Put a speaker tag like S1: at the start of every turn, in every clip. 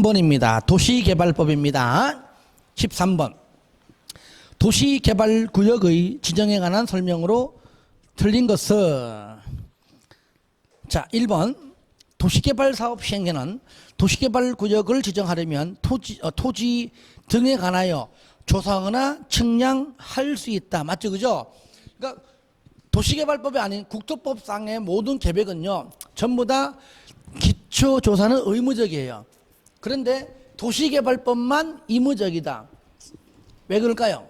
S1: 13번입니다. 도시개발법입니다. 13번. 도시개발구역의 지정에 관한 설명으로 틀린 것은, 자, 1번. 도시개발사업 시행자는 도시개발구역을 지정하려면 토지 등에 관하여 조사하거나 측량할 수 있다. 맞죠? 그죠? 그러니까 도시개발법이 아닌 국토법상의 모든 계획은요, 전부 다 기초조사는 의무적이에요. 그런데 도시개발법만 의무적이다. 왜 그럴까요?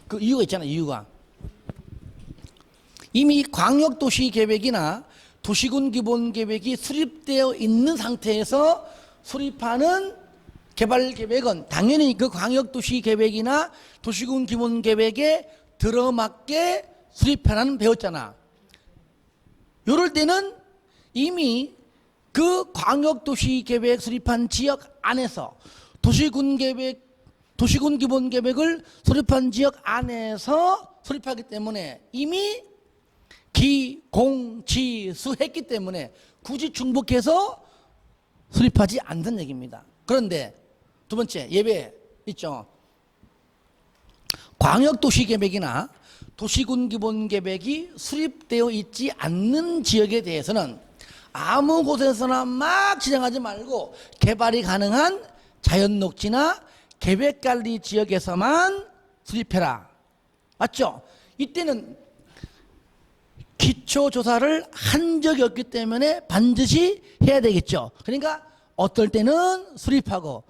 S1: 그 이유가 있잖아요. 이유가. 이미 광역도시계획이나 도시군 기본계획이 수립되어 있는 상태에서 수립하는 개발계획은 당연히 그 광역도시계획이나 도시군 기본계획에 들어맞게 수립하라는 배웠잖아. 이럴 때는 이미 그 광역도시계획 수립한 지역 안에서 도시군 기본계획을 수립한 지역 안에서 수립하기 때문에 이미 기, 공, 지, 수 했기 때문에 굳이 중복해서 수립하지 않는 얘기입니다. 그런데 두 번째 예외 있죠. 광역도시계획이나 도시군 기본계획이 수립되어 있지 않는 지역에 대해서는 아무 곳에서나 막 지정하지 말고 개발이 가능한 자연녹지나 계획관리 지역에서만 수립해라. 맞죠? 이때는 기초조사를 한 적이 없기 때문에 반드시 해야 되겠죠. 그러니까 어떨 때는 수립하고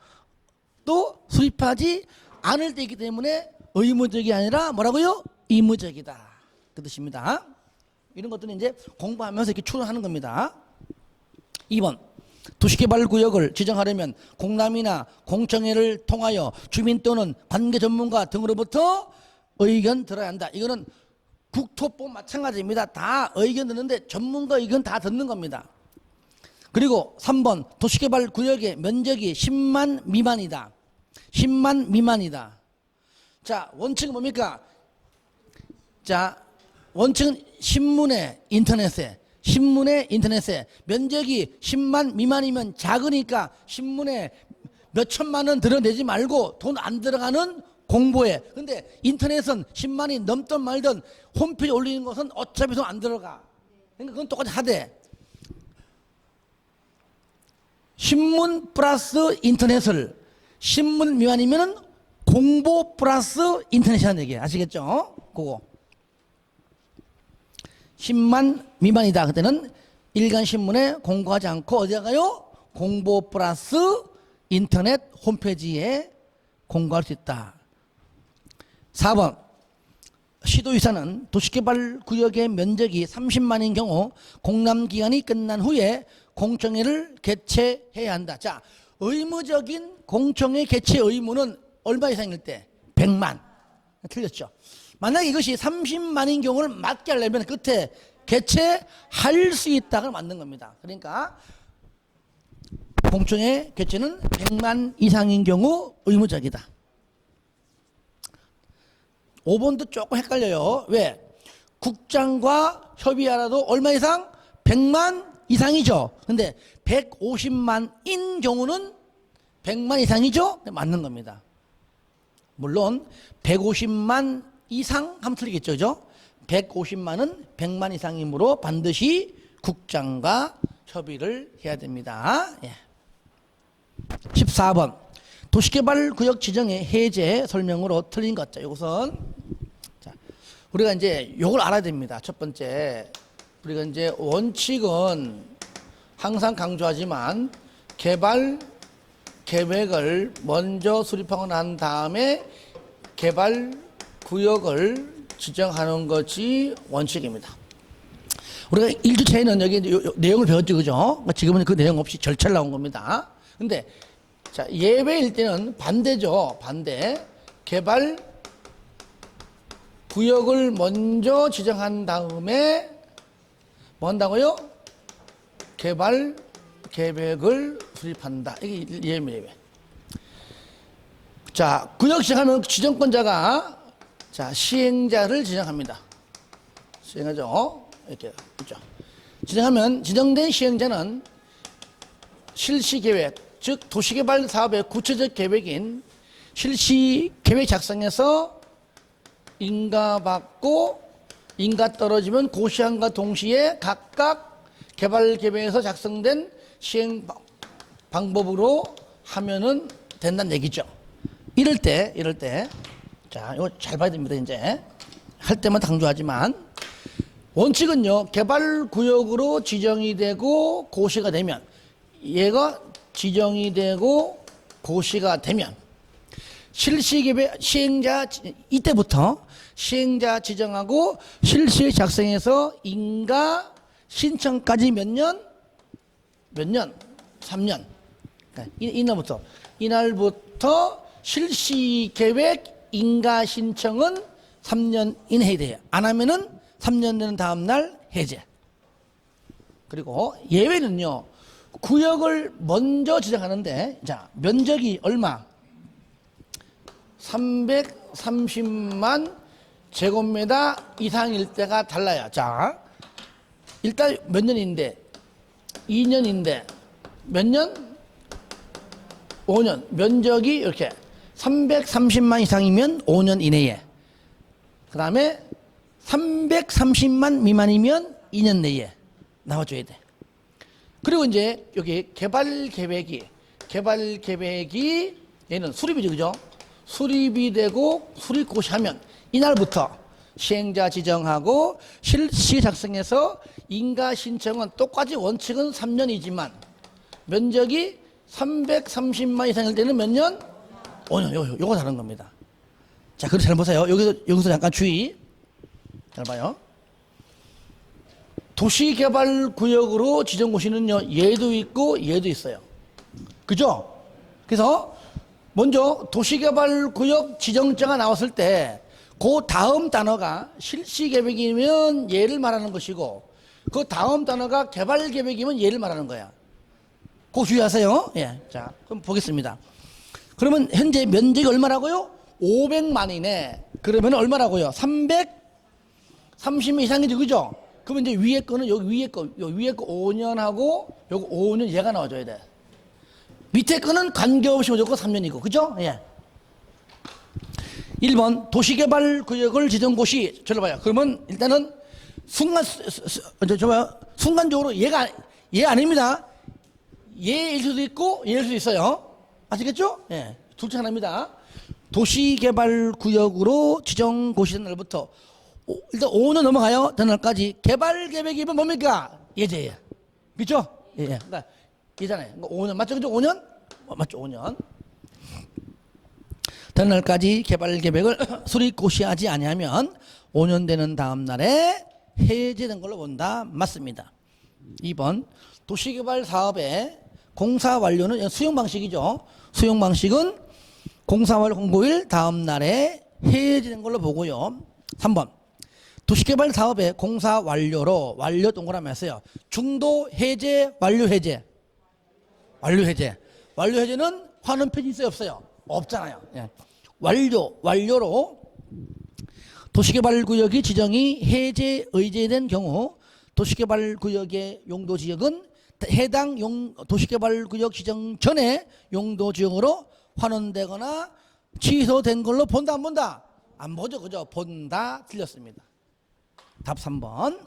S1: 또 수립하지 않을 때이기 때문에 의무적이 아니라 뭐라고요? 의무적이다. 그 뜻입니다. 이런 것들은 이제 공부하면서 이렇게 추론하는 겁니다. 2번. 도시개발구역을 지정하려면 공람이나 공청회를 통하여 주민 또는 관계 전문가 등으로부터 의견 들어야 한다. 이거는 국토법 마찬가지입니다. 다 의견 듣는데 전문가 의견 다 듣는 겁니다. 그리고 3번. 도시개발구역의 면적이 10만 미만이다. 10만 미만이다. 자, 원칙은 뭡니까? 자, 원칙은 신문에 인터넷에 면적이 10만 미만이면 작으니까 신문에 몇 천만 원 들어내지 말고 돈 안 들어가는 공보에. 근데 인터넷은 10만이 넘든 말든 홈페이지 올리는 것은 어차피 돈 안 들어가. 그러니까 그건 똑같이 하되 신문 플러스 인터넷을 신문 미만이면은 공보 플러스 인터넷이라는 얘기예요. 아시겠죠? 그거 10만 미만이다. 그때는 일간 신문에 공고하지 않고 어디 가요? 공보 플러스 인터넷 홈페이지에 공고할 수 있다. 4번. 시도의사는 도시개발구역의 면적이 30만인 경우 공람기간이 끝난 후에 공청회를 개최해야 한다. 자, 의무적인 공청회 개최 의무는 얼마 이상일 때? 100만. 틀렸죠. 만약에 이것이 30만인 경우를 맞게 하려면 끝에 개최할 수 있다가 맞는 겁니다. 그러니까 공청회 개최는 100만 이상인 경우 의무적이다. 5번도 조금 헷갈려요. 왜? 국장과 협의하라도 얼마 이상? 100만 이상이죠. 근데 150만인 경우는 100만 이상이죠? 네, 맞는 겁니다. 물론 150만 이상 하면 틀리겠죠. 그죠? 150만은 100만 이상이므로 반드시 국장과 협의를 해야 됩니다. 예. 14번. 도시개발구역 지정의 해제 설명으로 틀린 것. 자, 이것은 자, 우리가 이제 요걸 알아야 됩니다. 첫 번째, 우리가 이제 원칙은 항상 강조하지만 개발 계획을 먼저 수립하고 난 다음에 개발 구역을 지정하는 것이 원칙입니다. 우리가 1주차에는 여기 내용을 배웠죠. 그죠? 지금은 그 내용 없이 절차를 나온 겁니다. 근데 자, 예외일 때는 반대죠. 반대. 개발 구역을 먼저 지정한 다음에 뭐 한다고요? 개발 계획을 수립한다. 이게 예외. 자, 구역 지정하는 지정권자가 자, 시행자를 지정합니다. 시행하죠. 이렇게 있죠. 지정하면 지정된 시행자는 실시계획, 즉 도시개발 사업의 구체적 계획인 실시 계획 작성에서 인가 받고 인가 떨어지면 고시한과 동시에 각각 개발 계획에서 작성된 시행 방법으로 하면은 된다는 얘기죠. 이럴 때 자, 이거 잘 봐야 됩니다. 이제 할 때만 강조하지만 원칙은요, 개발 구역으로 지정이 되고 고시가 되면, 얘가 지정이 되고 고시가 되면 실시계획 시행자, 이때부터 시행자 지정하고 실시 작성해서 인가 신청까지 몇 년? 3년. 그러니까 이날부터 실시계획 인가 신청은 3년 이내에 돼요. 안 하면은 3년 되는 다음 날 해제. 그리고 예외는요, 구역을 먼저 지정하는데, 자, 면적이 얼마? 330만 제곱미터 이상일 때가 달라요. 자, 일단 몇 년인데? 2년인데, 몇 년? 5년. 면적이 이렇게 330만 이상이면 5년 이내에. 그 다음에 330만 미만이면 2년 내에 나와줘야 돼. 그리고 이제 여기 개발 계획이 얘는 수립이죠, 그죠? 수립이 되고 수립고시 하면 이날부터 시행자 지정하고 실시 작성해서 인가 신청은 똑같이 원칙은 3년이지만 면적이 330만 이상일 때는 몇 년? 5년. 요거 다른 겁니다. 자, 그럼 잘 보세요. 여기서 잠깐 주의. 잘 봐요. 도시개발구역으로 지정고시는요, 얘도 있고 얘도 있어요. 그죠? 그래서 먼저 도시개발구역 지정자가 나왔을 때 그 다음 단어가 실시계획이면 얘를 말하는 것이고 그 다음 단어가 개발계획이면 얘를 말하는 거야. 그거 주의하세요. 예. 자, 그럼 보겠습니다. 그러면 현재 면적이 얼마라고요? 500만이네. 그러면 얼마라고요? 330만 이상이죠, 그죠? 그러면 이제 위에 거는 여기 위에 거 5년하고 요거 5년 얘가 나와줘야 돼. 밑에 거는 관계없이 무조건 3년이고, 그죠? 예. 1번 도시개발구역을 지정고시. 저를 봐요. 그러면 일단은 순간적으로 얘 아닙니다. 얘일 수도 있고 얘일 수도 있어요. 아시겠죠? 예. 둘 중 하나입니다. 도시개발구역으로 지정고시된 날부터 일단 5년 넘어가요. 된 날까지 개발계획이면 뭡니까? 예제예요. 그렇죠? 예. 그러니까 예잖아요. 5년 맞죠? 그죠? 5년? 맞죠? 5년. 된 날까지 개발계획을 수립고시하지 아니하면 5년 되는 다음 날에 해제된 걸로 본다. 맞습니다. 2번 도시개발 사업의 공사 완료는 수용 방식이죠. 수용 방식은 공사 완료 공고일 다음 날에 해제된 걸로 보고요. 3번 도시개발 사업의 공사 완료로 완료 동그라미 했어요. 중도 해제, 완료 해제. 완료 해제. 완료 해제는 환원 표시 있어요, 없어요? 없잖아요. 예. 완료로 도시개발구역이 지정이 해제 의제된 경우 도시개발구역의 용도지역은 해당 도시개발구역 지정 전에 용도지역으로 환원되거나 취소된 걸로 본다, 안 본다? 안 보죠, 그죠? 본다. 틀렸습니다. 답 3번.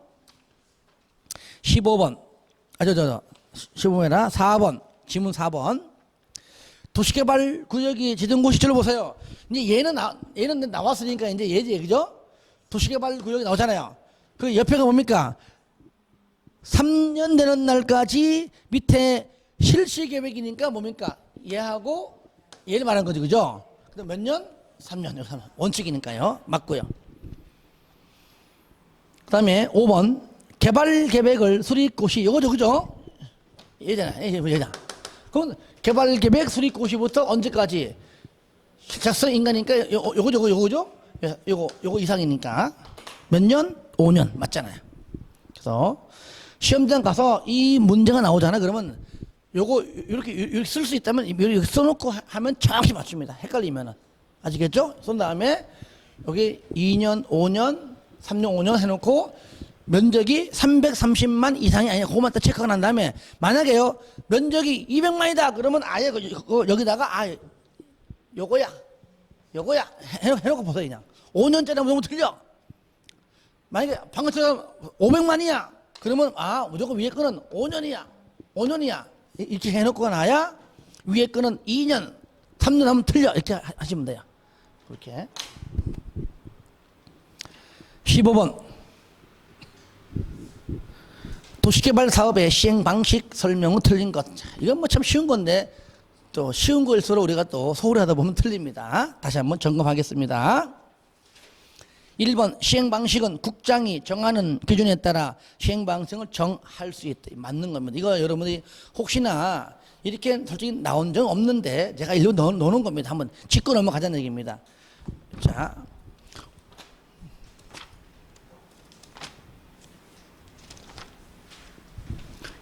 S1: 15번. 15번이라 4번. 지문 4번. 도시개발구역이 지정고시 들어보세요. 이제 얘는 나왔으니까 이제 얘지, 그죠? 도시개발구역이 나오잖아요. 그 옆에가 뭡니까? 3년 되는 날까지 밑에 실시계획이니까 뭡니까? 얘하고 얘를 말하는 거죠, 그죠? 그다음 몇 년? 3년. 원칙이니까요. 맞고요. 그 다음에 5번 개발계획을 수립고시. 요거죠, 그죠? 얘잖아. 그럼 개발계획 수립고시부터 언제까지? 작성 인가니까 요거죠? 요거 이상이니까 몇 년? 5년. 맞잖아요. 그래서 시험장 가서 이 문제가 나오잖아. 그러면 요거 이렇게 쓸 수 있다면 이렇게 써놓고 하면 정확히 맞춥니다. 헷갈리면은. 아시겠죠? 쓴 다음에 여기 2년, 5년, 3년, 5년 해놓고 면적이 330만 이상이 아니야. 그것만 딱 체크가 난 다음에 만약에요 면적이 200만이다 그러면 아예 여기다가 아 요거야 해놓고 보세요. 그냥 5년짜리 너무 틀려. 만약에 방금처럼 500만이야 그러면 아 무조건 위에 거는 5년이야 이렇게 해놓고 나야 위에 거는 2년 3년 하면 틀려 이렇게 하시면 돼요. 그렇게 15번 도시개발 사업의 시행 방식 설명은 틀린 것. 이건 뭐 참 쉬운 건데 또 쉬운 거일수록 우리가 또 소홀히 하다 보면 틀립니다. 다시 한번 점검하겠습니다. 1번 시행 방식은 국장이 정하는 기준에 따라 시행 방식을 정할 수 있다. 맞는 겁니다. 이거 여러분들이 혹시나 이렇게 솔직히 나온 적 없는데 제가 일부 넣어놓은 겁니다. 한번 짚고 넘어가자는 얘기입니다. 자,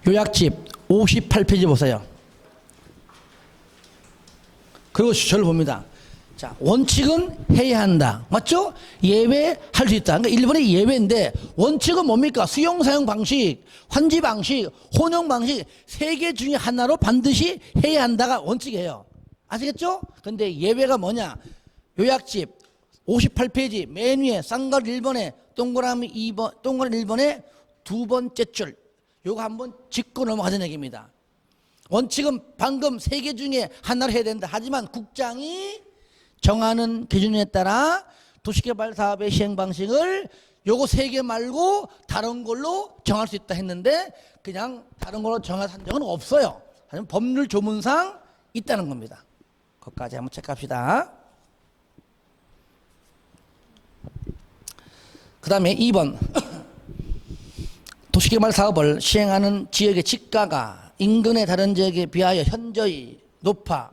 S1: 요약집 58페이지 보세요. 그리고 저를 봅니다. 자, 원칙은 해야 한다. 맞죠? 예외할 수 있다. 그러니까 일본의 예외인데 원칙은 뭡니까? 수용 사용 방식, 환지 방식, 혼용 방식 세 개 중에 하나로 반드시 해야 한다가 원칙이에요. 아시겠죠? 근데 예외가 뭐냐? 요약집 58페이지 맨 위에 쌍괄 1번에 동그라미 2번, 동그라미 1번에 두 번째 줄. 요거 한번 짚고 넘어가자는 얘기입니다. 원칙은 방금 세 개 중에 하나를 해야 된다. 하지만 국장이 정하는 기준에 따라 도시개발 사업의 시행 방식을 요거 세 개 말고 다른 걸로 정할 수 있다 했는데 그냥 다른 걸로 정한 적은 없어요. 하지만 법률 조문상 있다는 겁니다. 그것까지 한번 체크합시다. 그 다음에 2번 도시개발 사업을 시행하는 지역의 지가가 인근의 다른 지역에 비하여 현저히 높아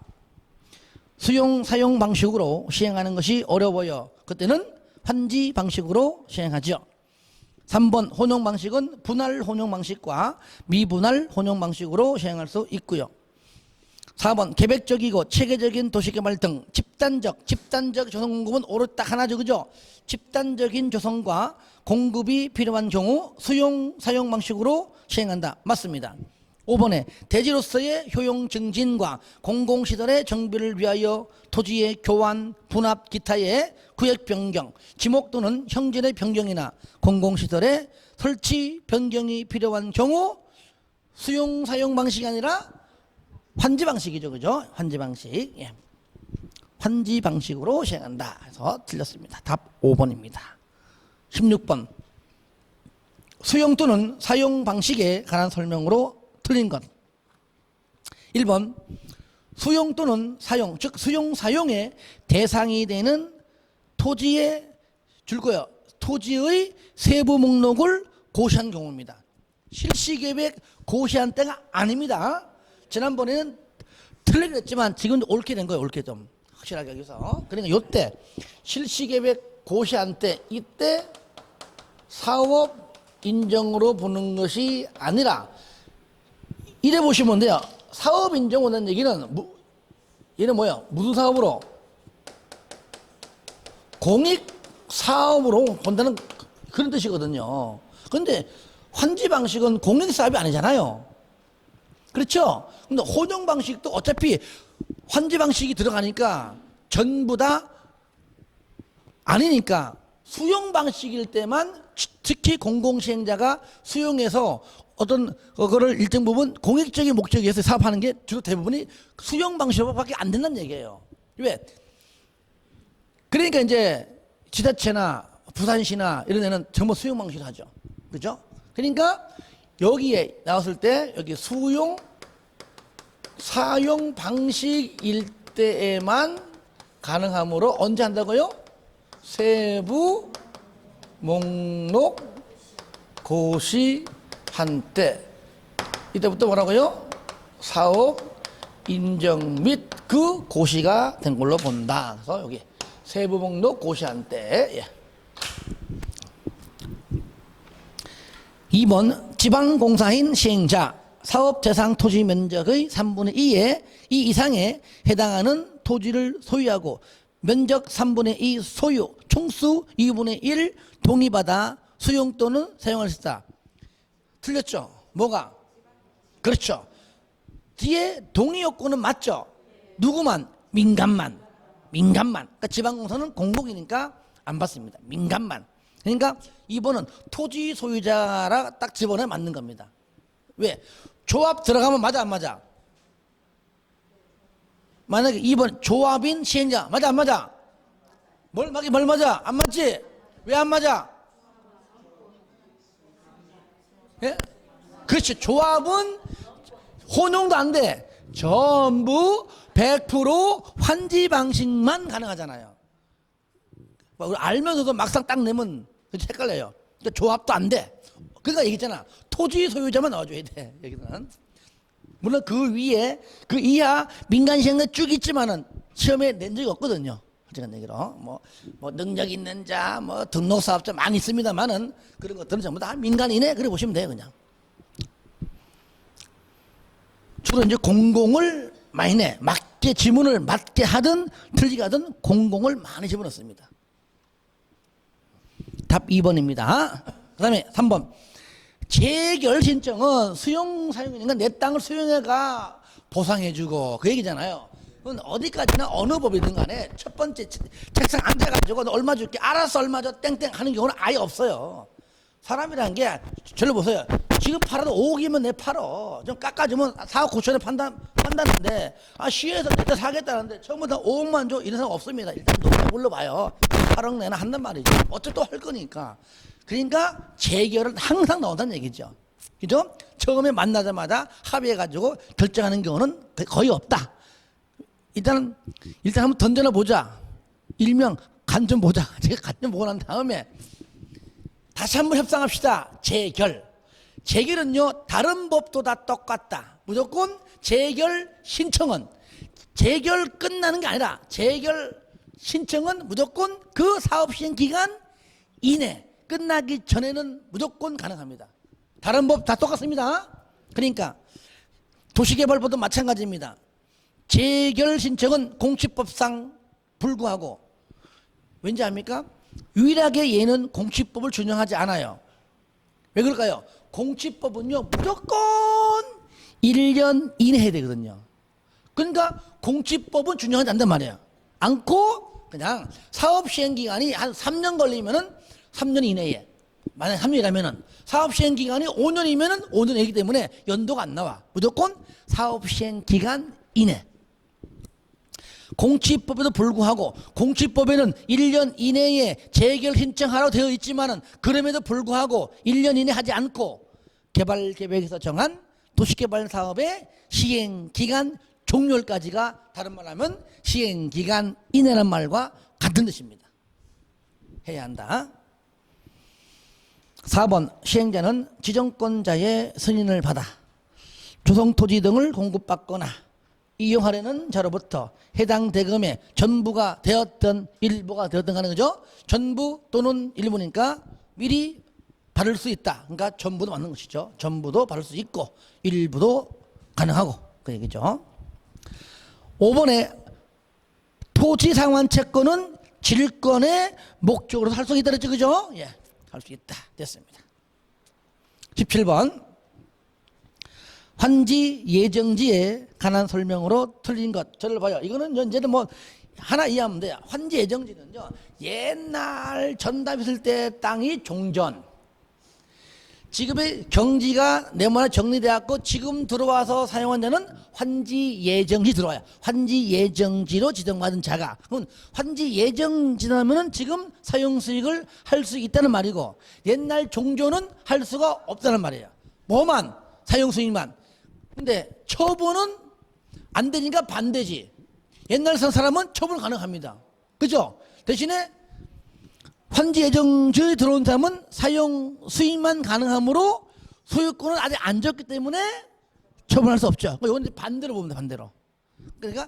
S1: 수용 사용 방식으로 시행하는 것이 어려워요. 그때는 환지 방식으로 시행하죠. 3번 혼용 방식은 분할 혼용 방식과 미분할 혼용 방식으로 시행할 수 있고요. 4번 계획적이고 체계적인 도시개발 등 집단적 조성 공급은 오로 딱 하나죠. 그죠? 집단적인 조성과 공급이 필요한 경우 수용 사용 방식으로 시행한다. 맞습니다. 5번에 대지로서의 효용 증진과 공공시설의 정비를 위하여 토지의 교환, 분합, 기타의 구역 변경, 지목 또는 형질의 변경이나 공공시설의 설치 변경이 필요한 경우 수용 사용 방식이 아니라 환지 방식이죠. 그죠? 환지 방식. 예. 환지 방식으로 시행한다. 해서 틀렸습니다. 답 5번입니다. 16번. 수용 또는 사용 방식에 관한 설명으로 틀린 것. 1번. 수용 또는 사용, 즉 수용 사용의 대상이 되는 토지에 줄거요. 토지의 세부 목록을 고시한 경우입니다. 실시계획 고시한 때가 아닙니다. 지난번에는 틀리긴 했지만 지금 옳게 된 거예요. 옳게 좀 확실하게 여기서. 그러니까 요때 실시계획 고시한 때 이때 사업 인정으로 보는 것이 아니라 이래 보시면 돼요. 사업 인정 오는 얘기는 얘는 뭐야? 무슨 사업으로? 공익 사업으로 본다는 그런 뜻이거든요. 그런데 환지 방식은 공익 사업이 아니잖아요. 그렇죠? 근데 혼용 방식도 어차피 환지 방식이 들어가니까 전부 다 아니니까 수용 방식일 때만 특히 공공시행자가 수용해서 어떤 그거를 일정 부분 공익적인 목적에 의해서 사업하는 게 주로 대부분이 수용 방식으로밖에 안 된다는 얘기예요. 왜? 그러니까 이제 지자체나 부산시나 이런 데는 전부 수용 방식으로 하죠. 그죠? 그러니까 여기에 나왔을 때 여기 수용 사용 방식일 때에만 가능하므로 언제 한다고요? 세부 목록 고시한 때 이때부터 뭐라고요? 사업 인정 및 그 고시가 된 걸로 본다. 그래서 여기 세부 목록 고시한 때. 예. 2번 지방공사인 시행자 사업 대상 토지 면적의 3분의 2에 이 이상에 해당하는 토지를 소유하고 면적 3분의 2 소유 총수 2분의 1 동의받아 수용 또는 사용할 수 있다. 틀렸죠? 뭐가? 그렇죠. 뒤에 동의 요건은 맞죠? 누구만? 민간만. 그러니까 지방공사는 공공이니까 안 받습니다. 민간만. 그러니까 2번은 토지 소유자라 딱 집어넣어 맞는 겁니다. 왜? 조합 들어가면 맞아 안 맞아? 만약에 2번 조합인 시행자 맞아 안 맞아? 뭘 맞아? 안 맞지? 왜 안 맞아? 예? 그렇지. 조합은 혼용도 안 돼. 전부 100% 환지 방식만 가능하잖아요. 알면서도 막상 딱 내면 헷갈려요. 그러니까 조합도 안 돼. 그러니까 얘기했잖아. 토지 소유자만 넣어줘야 돼. 여기는. 물론 그 위에 그 이하 민간 시행자 쭉 있지만은 시험에 낸 적이 없거든요. 솔직한 얘기로 뭐 능력 있는 자, 뭐 등록 사업자 많이 있습니다만은 그런 것들은 전부 다 민간인에 그래 보시면 돼요, 그냥. 주로 이제 공공을 많이 내 맞게 지문을 맞게 하든 틀리게 하든 공공을 많이 집어넣습니다. 답 2번입니다. 그다음에 3번. 재결 신청은 수용 사용이니까 내 땅을 수용해가 보상해주고 그 얘기잖아요. 그건 어디까지나 어느 법이든 간에 첫 번째 책상 앉아가지고 너 얼마 줄게 알아서 얼마 줘 땡땡 하는 경우는 아예 없어요. 사람이란 게 저를 보세요. 지금 팔아도 5억이면 내 팔어. 좀 깎아주면 4억 9천에 판다는데 시에서 내가 사겠다는데 처음부터 5억만 줘 이런 사람 없습니다. 일단 노래 불러봐요. 8억 내나 한단 말이죠. 어차피 또 할 거니까. 그러니까 재결은 항상 나온다는 얘기죠. 그죠? 처음에 만나자마자 합의해가지고 결정하는 경우는 거의 없다. 일단 한번 던져나 보자. 일명 간 좀 보자. 제가 간 좀 보고 난 다음에 다시 한번 협상합시다. 재결은요 다른 법도 다 똑같다. 무조건 재결 신청은 재결 끝나는 게 아니라 재결 신청은 무조건 그 사업 시행 기간 이내 끝나기 전에는 무조건 가능합니다. 다른 법 다 똑같습니다. 그러니까 도시개발법도 마찬가지입니다. 재결 신청은 공시법상 불구하고 왠지 압니까? 유일하게 얘는 공시법을 준용하지 않아요. 왜 그럴까요? 공시법은요 무조건 1년 이내 해야 되거든요. 그러니까 공시법은 준용하지 않단 말이에요. 않고 그냥 사업시행기간이 한 3년 걸리면은 3년 이내에, 만약 3년이라면은 사업시행기간이 5년이면은 5년이기 때문에 연도가 안 나와. 무조건 사업시행기간 이내. 공시법에도 불구하고 공시법에는 1년 이내에 재결 신청하라고 되어 있지만은 그럼에도 불구하고 1년 이내 하지 않고 개발계획에서 정한 도시개발 사업의 시행기간 종료일까지가 다른 말 하면 시행기간 이내란 말과 같은 뜻입니다. 해야 한다. 4번 시행자는 지정권자의 승인을 받아 조성토지 등을 공급받거나 이용하려는 자로부터 해당 대금의 전부가 되었던 일부가 되었던 하는 거죠. 전부 또는 일부니까 미리 받을 수 있다. 그러니까 전부도 맞는 것이죠. 전부도 받을 수 있고 일부도 가능하고 그 얘기죠. 5번에 토지 상환 채권은 질권의 목적으로 할 수 있다 그랬죠. 그죠? 예. 할 수 있다. 됐습니다. 17번. 환지 예정지에 관한 설명으로 틀린 것. 저를 봐요. 이거는 이제는 뭐 하나 이해하면 돼요. 환지 예정지는요. 옛날 전답했을 때 땅이 종전. 지금의 경지가 네모나 정리되었고 지금 들어와서 사용한 데는 환지 예정지 들어와요. 환지 예정지로 지정받은 자가. 그럼 환지 예정지라면은 지금 사용 수익을 할 수 있다는 말이고 옛날 종전은 할 수가 없다는 말이에요. 뭐만? 사용 수익만. 근데 처분은 안 되니까 반대지. 옛날 산 사람은 처분 가능합니다. 그죠? 대신에 환지 예정지에 들어온 사람은 사용 수익만 가능하므로 소유권은 아직 안 줬기 때문에 처분할 수 없죠. 이건 반대로 봅니다. 반대로. 그러니까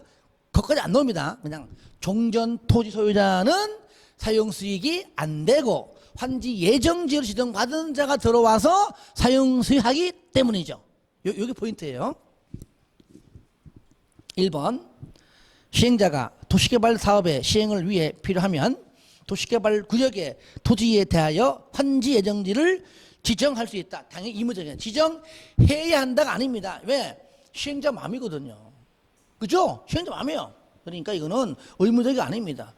S1: 거기까지 안 나옵니다. 그냥 종전 토지 소유자는 사용 수익이 안 되고 환지 예정지로 지정받은 자가 들어와서 사용 수익하기 때문이죠. 여기 포인트예요. 1번 시행자가 도시개발 사업의 시행을 위해 필요하면 도시개발구역의 토지에 대하여 환지 예정지를 지정할 수 있다. 당연히 의무적이에요. 지정해야 한다가 아닙니다. 왜? 시행자 마음이거든요. 그죠? 시행자 마음이에요. 그러니까 이거는 의무적이 아닙니다.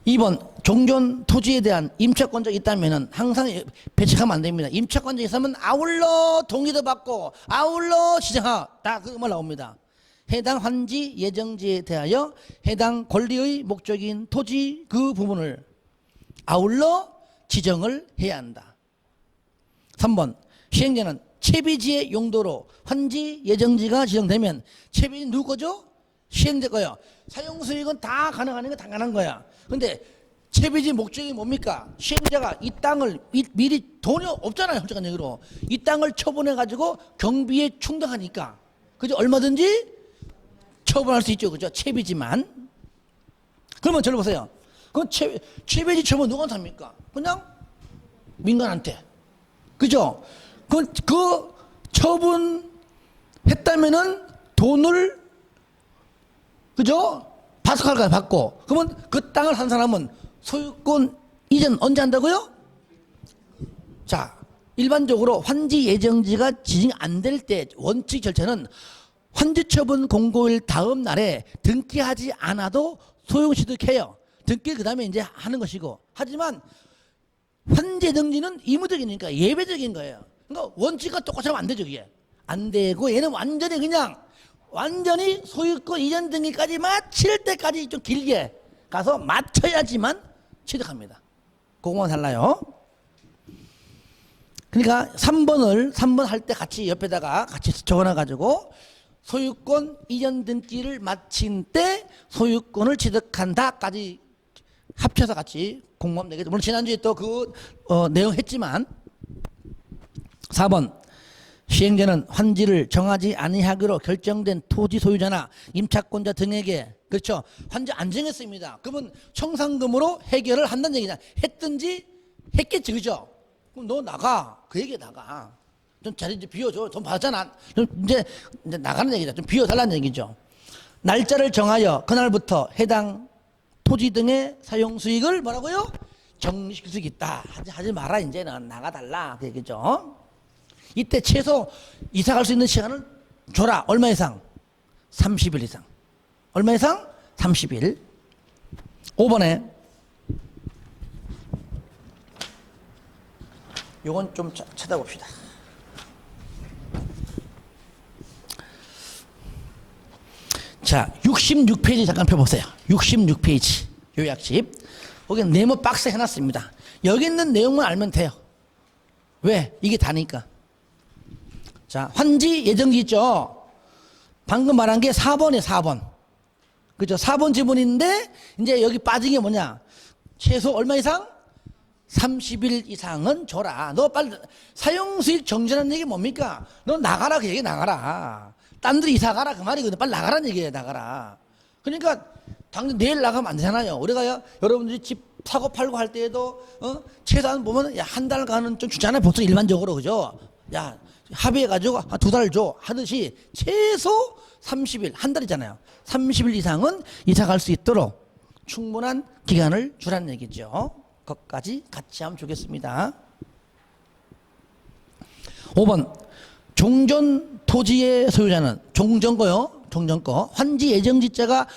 S1: 2번 종전 토지에 대한 임차권자가 있다면 항상 배척하면 안 됩니다. 임차권자가 있으면 아울러 동의도 받고 아울러 지정하 다 그 말 나옵니다. 해당 환지 예정지에 대하여 해당 권리의 목적인 토지 그 부분을 아울러 지정을 해야 한다. 3번 시행자는 채비지의 용도로 환지 예정지가 지정되면 채비지 누구 거죠? 시행자 거요. 사용수익은 다 가능한 거 다 가능한 거야. 근데 채비지 목적이 뭡니까? 시행자가 이 땅을 미리 돈이 없잖아요. 홀짝한얘기로 이 땅을 처분해 가지고 경비에 충당하니까 그죠? 얼마든지 처분할 수 있죠. 그죠? 채비지만. 그러면 저를 보세요. 그럼 채비지 처분 누가 삽니까? 그냥 민간한테. 그죠? 그 처분했다면은 돈을 그죠? 파스칼까지 받고. 그러면 그 땅을 한 사람은 소유권 이전 언제 한다고요? 자, 일반적으로 환지 예정지가 지정이 안 될 때 원칙 절차는 환지처분 공고일 다음 날에 등기하지 않아도 소유취득해요. 등기 그 다음에 이제 하는 것이고. 하지만 환지 예정지는 의무적이니까 예외적인 거예요. 그러니까 원칙과 똑같이 하면 안 되죠, 이게. 안 되고 얘는 완전히 그냥 완전히 소유권 이전 등기까지 마칠 때까지 좀 길게 가서 맞춰야지만 취득합니다. 그거만 달라요. 그러니까 3번 할 때 같이 옆에다가 같이 적어놔 가지고 소유권 이전 등기를 마친 때 소유권을 취득한다까지 합쳐서 같이 공모하면 되겠죠. 물론 지난주에 또 그 내용 했지만. 4번 시행자는 환지를 정하지 아니하기로 결정된 토지 소유자나 임차권자 등에게 그렇죠. 환지 안 정했습니다. 그러면 청산금으로 해결을 한다는 얘기냐. 했든지 했겠지. 그죠? 그럼 너 나가. 그 얘기 나가. 좀 자리 좀 비워줘. 돈 받았잖아. 좀 이제 나가는 얘기다. 좀 비워달라는 얘기죠. 날짜를 정하여 그날부터 해당 토지 등의 사용 수익을 뭐라고요? 정리시킬 수 있다. 하지 마라. 이제는 나가달라. 그 얘기죠. 이때 최소 이사 갈 수 있는 시간을 줘라. 얼마 이상? 30일 이상. 얼마 이상? 30일. 5번에 요건 좀 찾아봅시다. 자, 66페이지 잠깐 펴보세요. 66페이지 요약집. 거기 네모 박스 해놨습니다. 여기 있는 내용만 알면 돼요. 왜? 이게 다니까. 자, 환지 예정지 있죠? 방금 말한 게 4번이에요, 4번. 그죠? 4번 지문인데, 이제 여기 빠진 게 뭐냐? 최소 얼마 이상? 30일 이상은 줘라. 너 빨리, 사용수익 정지라는 얘기 뭡니까? 너 나가라, 그 얘기 나가라. 딴 데 이사 가라, 그 말이거든. 빨리 나가라는 얘기예요, 나가라. 그러니까, 당장 내일 나가면 안 되잖아요. 우리가 여러분들이 집 사고 팔고 할 때에도, 최소한 보면, 야, 한 달간은 좀 주잖아요. 보통 일반적으로, 그죠? 야, 합의해가지고 2달 줘 하듯이 최소 30일, 한 달이잖아요. 30일 이상은 이사 갈 수 있도록 충분한 기간을 주라는 얘기죠. 그것까지 같이 하면 좋겠습니다. 5번 종전 토지의 소유자는 종전거요. 종전거 환지 예정지자가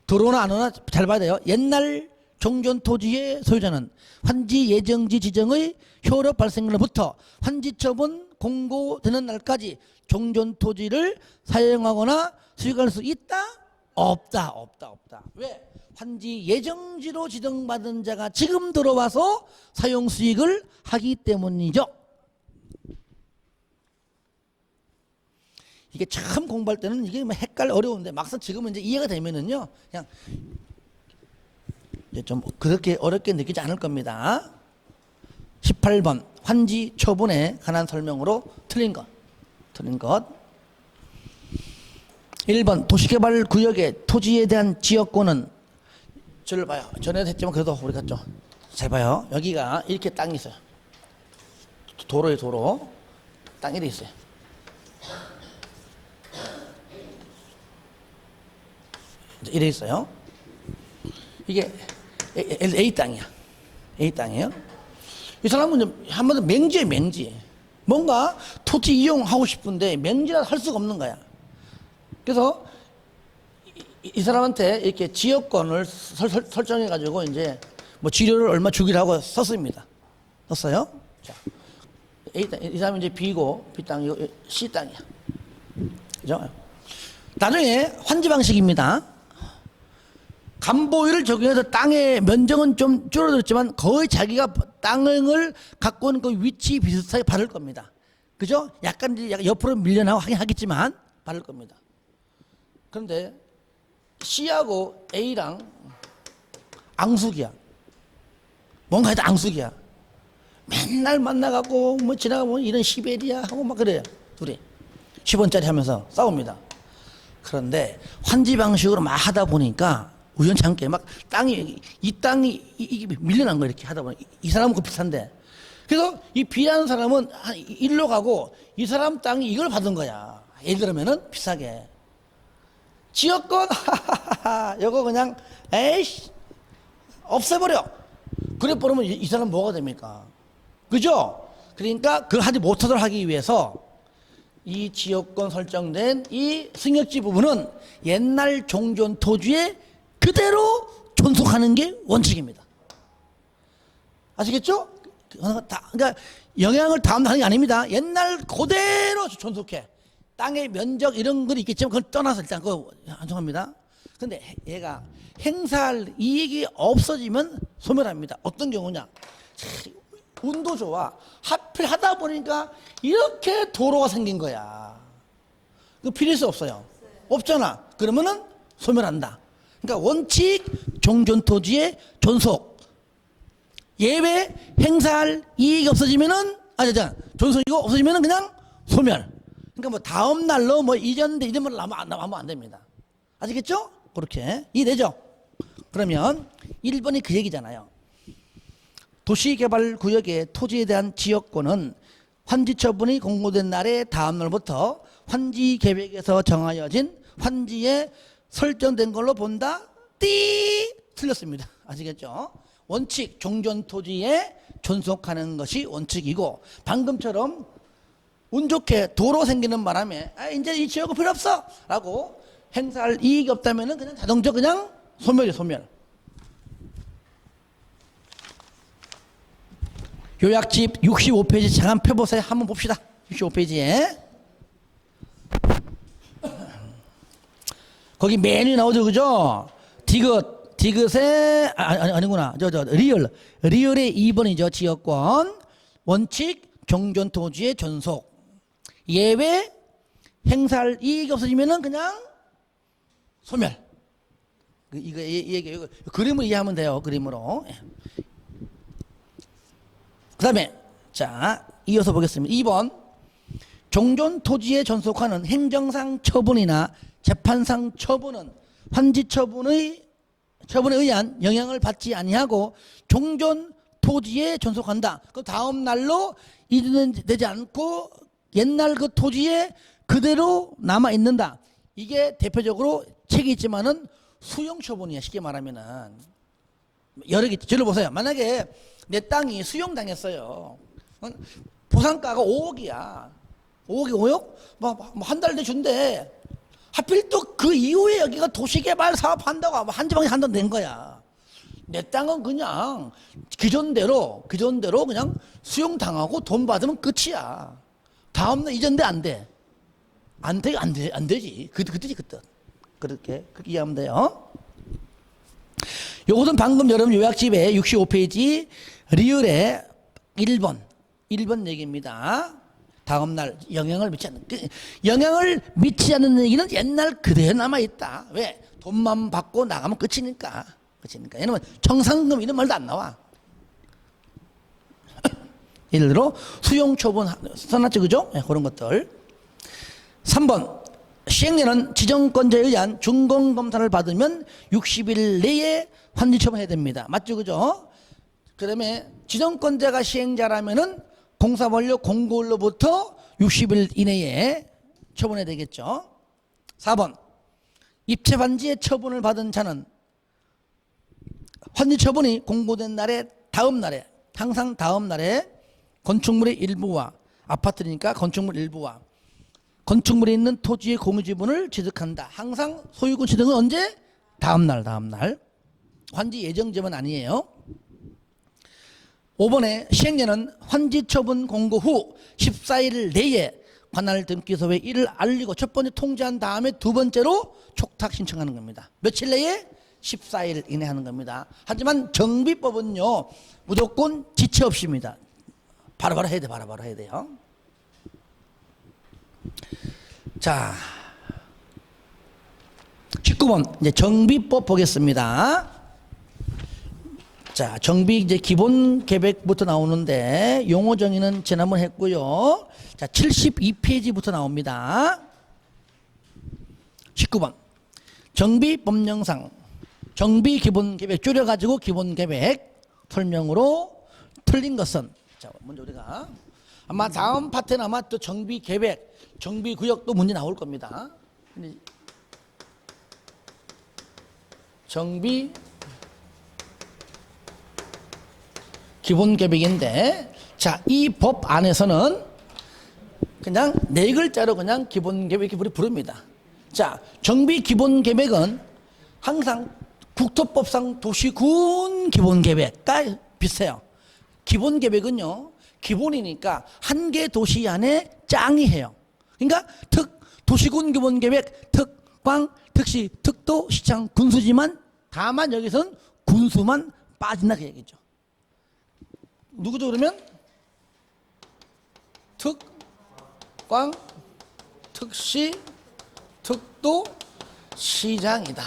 S1: 들어오나 안 오나 잘 봐야 돼요. 옛날 종전 토지의 소유자는 환지 예정지 지정의 효력 발생일로부터 환지 처분 공고되는 날까지 종전 토지를 사용하거나 수익할 수 있다? 없다. 왜? 환지 예정지로 지정받은 자가 지금 들어와서 사용 수익을 하기 때문이죠. 이게 참 공부할 때는 이게 헷갈려 어려운데 막상 지금은 이제 이해가 되면은요, 그냥 이제 좀 그렇게 어렵게 느끼지 않을 겁니다. 18번 환지 처분에 관한 설명으로 틀린 것. 1번 도시개발구역의 토지에 대한 지역권은 저를 봐요. 전에도 했지만 그래도 우리가 좀 잘 봐요. 여기가 이렇게 땅이 있어요. 도로에 도로 땅이 이렇게 있어요. 이래 있어요. 이게 A 땅이야. A 땅이에요. 이 사람은 한마디로 맹지에 맹지. 뭔가 토지 이용하고 싶은데 맹지라 할 수가 없는 거야. 그래서 이 사람한테 이렇게 지역권을 설정해 가지고 이제 뭐 지료를 얼마 주기로 하고 썼습니다. 썼어요. 자, A 땅, 이 사람이 이제 B고 B 땅이고 C 땅이야. 그죠? 나중에 환지 방식입니다. 간보유를 적용해서 땅의 면적은 좀 줄어들었지만 거의 자기가 땅을 갖고 있는 그 위치 비슷하게 바를 겁니다. 그죠? 약간 이제 옆으로 밀려나고 하긴 하겠지만 바를 겁니다. 그런데 C하고 A랑 앙숙이야. 뭔가 해도 앙숙이야. 맨날 만나갖고 뭐 지나가면 이런 시베리아 하고 막 그래요. 둘이 10원짜리 하면서 싸웁니다. 그런데 환지 방식으로 막 하다 보니까 우연찮게 막 이 땅이 이게 밀려난 거야. 이렇게 하다 보니 이 사람은 그 비슷한데. 그래서 이 B라는 사람은 일로 가고 이 사람 땅이 이걸 받은 거야. 예를 들면은 비싸게. 지역권 이거 그냥 에이씨 없애버려. 그래 버리면 이 사람 뭐가 됩니까? 그죠? 그러니까 그걸 하지 못하도록 하기 위해서 이 지역권 설정된 이 승역지 부분은 옛날 종전 토지에 그대로 존속하는 게 원칙입니다. 아시겠죠? 그러니까 영향을 다운하는 게 아닙니다. 옛날 그대로 존속해. 땅의 면적 이런 건 있겠지만 그걸 떠나서 일단 그거 한정합니다. 근데 얘가 행사할 이익이 없어지면 소멸합니다. 어떤 경우냐? 운도 좋아. 하필 하다 보니까 이렇게 도로가 생긴 거야. 그 필요할 수 없어요. 없잖아. 그러면은 소멸한다. 그러니까 원칙 종전토지의 존속. 예외 행사할 이익이 없어지면은 존속이고 없어지면은 그냥 소멸. 그러니까 뭐 다음 날로 뭐 이전돼 이러면 하면 안 됩니다. 아시겠죠? 그렇게 이해되죠? 그러면 1번이 그 얘기잖아요. 도시개발구역의 토지에 대한 지역권은 환지처분이 공고된 날의 다음 날부터 환지계획에서 정하여진 환지에 설정된 걸로 본다. 틀렸습니다. 아시겠죠? 원칙 종전토지에 존속하는 것이 원칙이고 방금처럼 운 좋게 도로 생기는 바람에 이제 이 지역은 필요 없어 라고 행사할 이익이 없다면 그냥 자동적으로 그냥 소멸이에요. 소멸. 요약집 65페이지 잠깐 펴보세요. 한번 봅시다. 65페이지에 거기 메뉴 나오죠. 그죠? 디귿의 아니구나. 리얼의 2번이죠. 지역권 원칙 종전토지의 존속 예외 행사할 이익이 없어지면은 그냥 소멸. 이거 그림을 이해하면 돼요. 그림으로. 그 다음에 자 이어서 보겠습니다. 2번 종전토지에 존속하는 행정상 처분이나 재판상 처분은 환지처분에 의한 영향을 받지 아니하고 종전토지에 존속한다. 그 다음 날로 이전되지 않고 옛날 그 토지에 그대로 남아 있는다. 이게 대표적으로 책이 있지만은 수용처분이야. 쉽게 말하면은 여러 개. 저를 보세요. 만약에 내 땅이 수용당했어요. 보상가가 5억이야. 5억이 5억? 뭐 한 달 내 준대. 하필 또 그 이후에 여기가 도시개발 사업 한다고 한지방에 한다고 된 거야. 내 땅은 그냥 기존대로 그냥 수용당하고 돈 받으면 끝이야. 다음날 이전돼 안 돼? 안 되지. 그때지 그때. 그렇게 이해하면 돼요. 요것은 방금 여러분 요약집에 65페이지 리얼의 1번 얘기입니다. 다음날 영향을 미치지 않는 얘기는 옛날 그대로 남아있다. 왜? 돈만 받고 나가면 끝이니까. 왜냐면 청산금 이런 말도 안 나와. 예를 들어 수용처분 써놨죠. 그죠? 네, 그런 것들. 3번 시행령은 지정권자에 의한 준공검사를 받으면 60일 내에 환지처분해야 됩니다. 맞죠? 그죠? 그 다음에 지정권자가 시행자라면은 공사원료 공고일로부터 60일 이내에 처분해야 되겠죠. 4번 입체반지의 처분을 받은 자는 환지 처분이 공고된 날에 다음 날에, 항상 다음 날에 건축물의 일부와, 아파트니까 건축물 일부와 건축물에 있는 토지의 공유지분을 취득한다. 항상 소유권 취득은 언제? 다음 날. 환지 예정점은 아니에요. 5번에 시행자는 환지 처분 공고 후 14일 내에 관할 등기소에 이를 알리고 첫 번째 통지한 다음에 두 번째로 촉탁 신청하는 겁니다. 며칠 내에? 14일 이내 하는 겁니다. 하지만 정비법은요 무조건 지체 없이입니다. 바로바로 해야 돼. 바로바로 해야 돼요. 자, 19번 이제 정비법 보겠습니다. 자, 정비 이제 기본 계획부터 나오는데 용어 정의는 지난번 했고요. 자, 72페이지부터 나옵니다. 19번 정비법령상 정비 기본 계획 줄여가지고 기본 계획 설명으로 틀린 것은, 자, 먼저 우리가 아마 다음 파트는 아마 또 정비 계획, 정비 구역도 문제 나올 겁니다. 정비 기본 계획인데, 자, 이 법 안에서는 그냥 네 글자로 그냥 기본 계획 우리 부릅니다. 자, 정비 기본 계획은 항상 국토법상 도시군 기본 계획과 비슷해요. 기본 계획은요, 기본이니까 한 개 도시 안에 짱이 해요. 그러니까 도시군 기본 계획, 특광, 특시, 특도, 시청, 군수지만, 다만 여기서는 군수만 빠진다 그 얘기죠. 누구죠 그러면? 특광, 특시, 특도, 시장이다.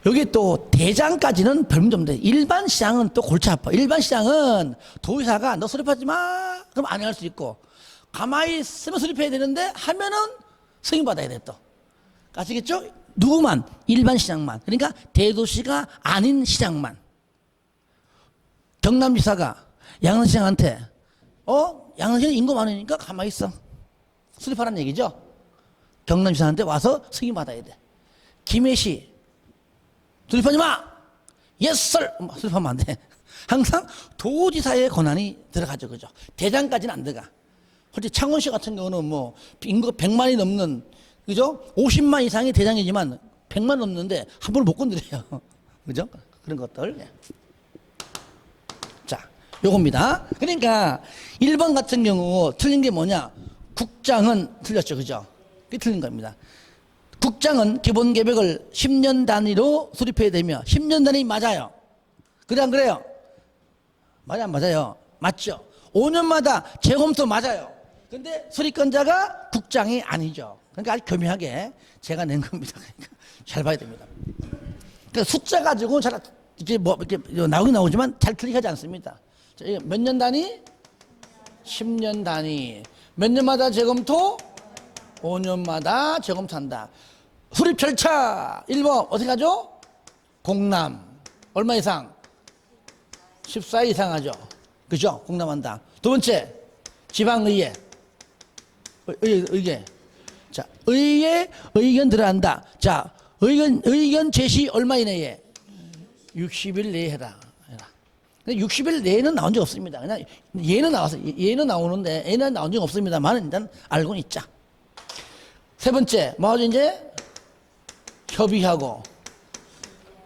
S1: 여기 또 대장까지는 별 문제 없는데 일반 시장은 또 골치 아파. 일반 시장은 도의사가 너 수립하지 마 그럼 안 할 수 있고, 가만히 있으면 수립해야 되는데 하면은 승인받아야 돼 또. 아시겠죠? 누구만? 일반 시장만. 그러니까 대도시가 아닌 시장만. 경남지사가 양산시장한테 양산시장 인구 많으니까 가만히 있어 수립하라는 얘기죠. 경남지사한테 와서 승인받아야 돼. 김해시 수립하지 마! 예스! 수립하면 안 돼. 항상 도지사의 권한이 들어가죠. 그죠? 대장까지는 안 들어가. 솔직히 창원시 같은 경우는 뭐 인구가 100만이 넘는, 그죠? 50만 이상이 대장이지만 100만 넘는데 한 번을 못 건드려요. 그죠? 그런 것들. 자, 요겁니다. 그러니까 1번 같은 경우 틀린 게 뭐냐? 국장은 틀렸죠. 그죠? 그게 틀린 겁니다. 국장은 기본 계획을 10년 단위로 수립해야 되며, 10년 단위 맞아요. 그래 안 그래요? 맞아요 안 맞아요? 맞죠. 5년마다 재검토 맞아요. 근데 수립권자가 국장이 아니죠. 그러니까 아주 교묘하게 제가 낸 겁니다. 그러니까 잘 봐야 됩니다. 그러니까 숫자 가지고 잘 이렇게 뭐 이렇게 나오긴 나오지만 잘 틀리지 않습니다. 몇 년 단위? 10년 단위. 몇 년마다 재검토? 5년마다 재검토한다. 수립 절차 1번 어떻게 하죠? 공람 얼마 이상? 14 이상 하죠. 그죠? 공람한다. 두 번째 지방의회 의회. 자, 의회 의견 들어간다. 자, 의견 제시 얼마 이내에? 60일 내에 해라. 60일 내에는 나온 적 없습니다. 그냥 얘는 나와서 얘는 나오는데 얘는 나온 적 없습니다만 일단 알고는 있자. 세 번째 뭐하죠? 이제 협의하고,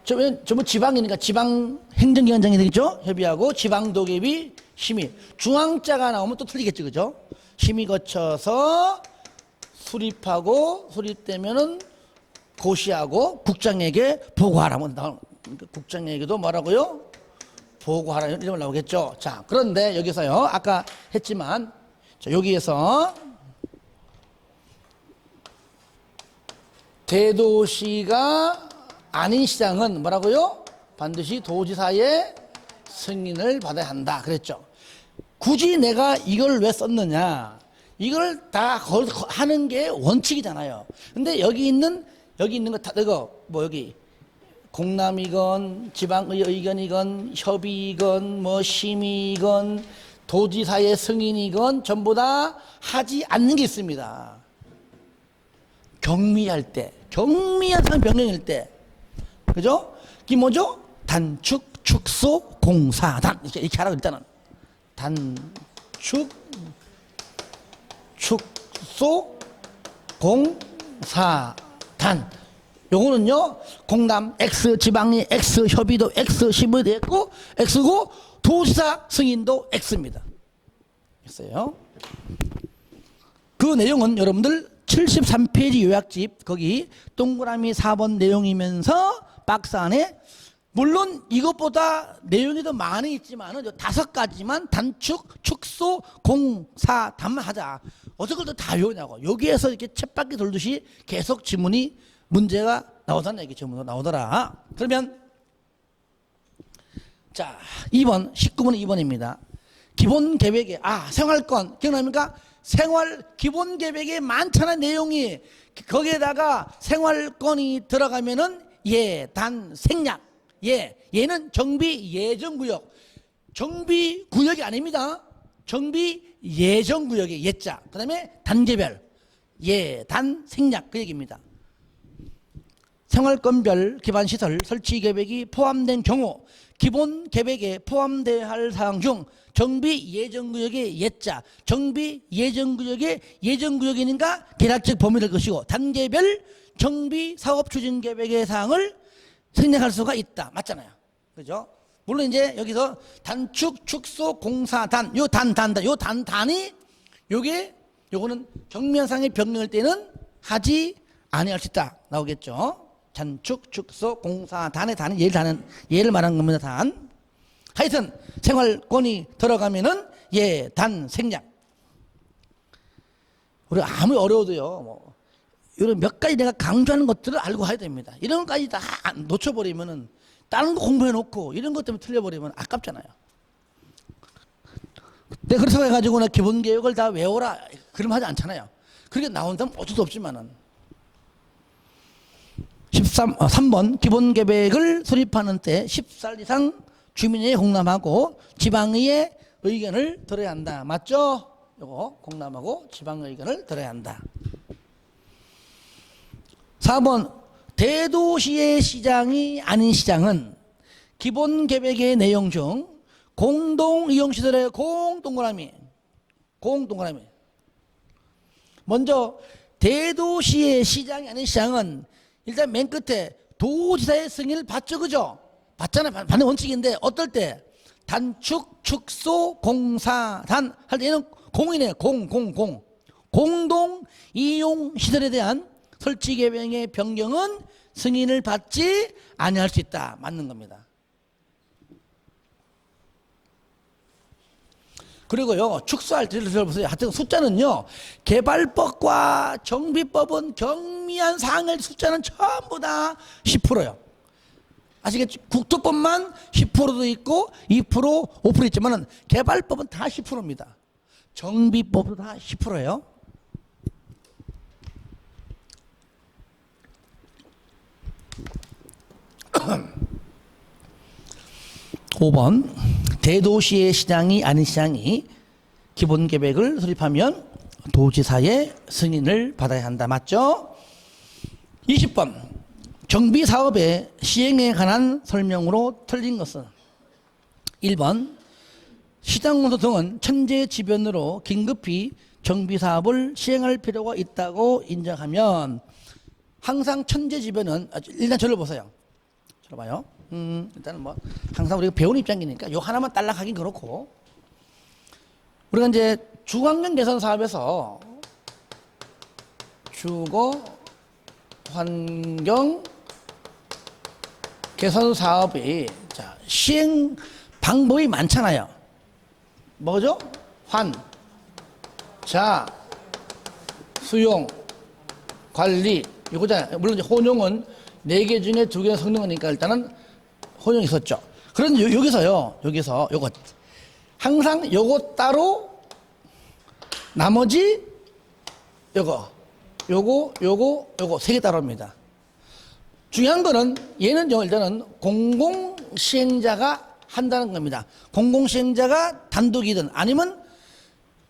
S1: 저뭐 지방이니까 지방 행정기관장이 되겠죠? 협의하고 지방도계위 심의, 중앙자가 나오면 또 틀리겠죠. 그죠? 심의 거쳐서 수립하고, 수립되면은 고시하고 국장에게 보고하라. 국장에게도 뭐라고요? 보고하라. 이런 말 나오겠죠. 자, 그런데 여기서요, 아까 했지만, 자, 여기에서 대도시가 아닌 시장은 뭐라고요? 반드시 도지사의 승인을 받아야 한다. 그랬죠. 굳이 내가 이걸 왜 썼느냐? 이걸 다 하는 게 원칙이잖아요. 근데 여기 있는 거 다, 이거, 뭐 여기, 공람이건, 지방의견이건, 협의이건, 뭐 심의이건, 도지사의 승인이건, 전부 다 하지 않는 게 있습니다. 경미할 때, 경미한 상병령일 때, 그죠? 이게 뭐죠? 단축, 축소, 공사단. 이렇게 하라고 일단은. 단축, 축소, 공사단. 요거는요, 공남 X, 지방이 X, 협의도 X, 심의 됐고, X고, 도지사 승인도 X입니다. X예요. 그 내용은 여러분들 73페이지 요약집, 거기 동그라미 4번 내용이면서 박스 안에, 물론 이것보다 내용이 더 많이 있지만 5가지만 단축, 축소, 공사단만 하자. 어떻게 다 외우냐고. 여기에서 이렇게 쳇바퀴 돌듯이 계속 지문이 문제가 나오잖아. 이게 지문으로 나오더라. 그러면 자 2번 19번 2번입니다. 기본 계획에 생활권 기억납니까? 생활 기본 계획에 많잖아 내용이. 거기에다가 생활권이 들어가면은 예단 생략. 얘는 정비 예정구역. 정비 구역이 아닙니다. 정비 예정구역의 예자. 그 다음에 단계별 예단 생략 그 얘기입니다. 생활권별 기반시설 설치 계획이 포함된 경우 기본 계획에 포함되어야 할 사항 중 정비 예정구역의 예자, 정비 예정구역의 예정구역이니까 대략적 범위를 것이고 단계별 정비 사업 추진 계획의 사항을 생략할 수가 있다. 맞잖아요. 그죠? 물론 이제 여기서 단축, 축소, 공사단, 요 단이 요거는 경면상의 변경일 때는 하지 아니할 수 있다. 나오겠죠? 단축, 축소, 공사단의 단은 얘를 말하는 겁니다. 단. 하여튼 생활권이 들어가면은 단 생략. 우리 아무리 어려워도요. 이런 몇 가지 내가 강조하는 것들을 알고 해야 됩니다. 이런 것까지 다 놓쳐버리면은 다른 거 공부해 놓고 이런 것 때문에 틀려버리면 아깝잖아요. 내가 그렇다고 해가지고 나 기본 계획을 다 외워라. 그럼 하지 않잖아요. 그렇게 나온다면 어쩔 수 없지만은. 3번 기본 계획을 수립하는 때 10살 이상 주민의 공람하고 지방의의 의견을 들어야 한다. 맞죠? 요거 공람하고 지방의 의견을 들어야 한다. 4번 대도시의 시장이 아닌 시장은 기본 계획의 내용 중 공동이용시설의 공동그라미 먼저 대도시의 시장이 아닌 시장은 일단 맨 끝에 도지사의 승인을 받죠. 그죠? 받잖아요. 받는 원칙인데 어떨 때 단축, 축소, 공사단 할 때 얘는 공이네. 공동이용시설에 대한 설치 계획의 변경은 승인을 받지 아니할 수 있다. 맞는 겁니다. 그리고요, 축소할 때를 들어보세요. 하여튼 숫자는요, 개발법과 정비법은 경미한 사항을 숫자는 전부 다 10%예요. 아시겠죠? 국토법만 10%도 있고 2%, 5% 있지만은 개발법은 다 10%입니다. 정비법도 다 10%예요. 5번 대도시의 시장이 아닌 시장이 기본 계획을 수립하면 도지사의 승인을 받아야 한다. 맞죠? 20번 정비 사업의 시행에 관한 설명으로 틀린 것은 1번 시장공사 등은 천재지변으로 긴급히 정비 사업을 시행할 필요가 있다고 인정하면 항상 천재지변은 일단 저를 보세요. 저를 봐요. 일단은 뭐 항상 우리가 배우는 입장이니까 요 하나만 딸락하긴 그렇고 우리가 이제 주거환경 개선 사업에서 주거 환경 개선 사업이 자, 시행 방법이 많잖아요. 뭐죠? 환, 자, 수용, 관리 이거잖아요. 물론 이제 혼용은 4개 중에 2개는 성능이니까 일단은 혼용이 있었죠. 그런데 여기서 요거 항상 요거 따로 나머지 요거 3개 따로입니다. 중요한 거는 얘는요 일단은 공공시행자가 한다는 겁니다. 공공시행자가 단독이든 아니면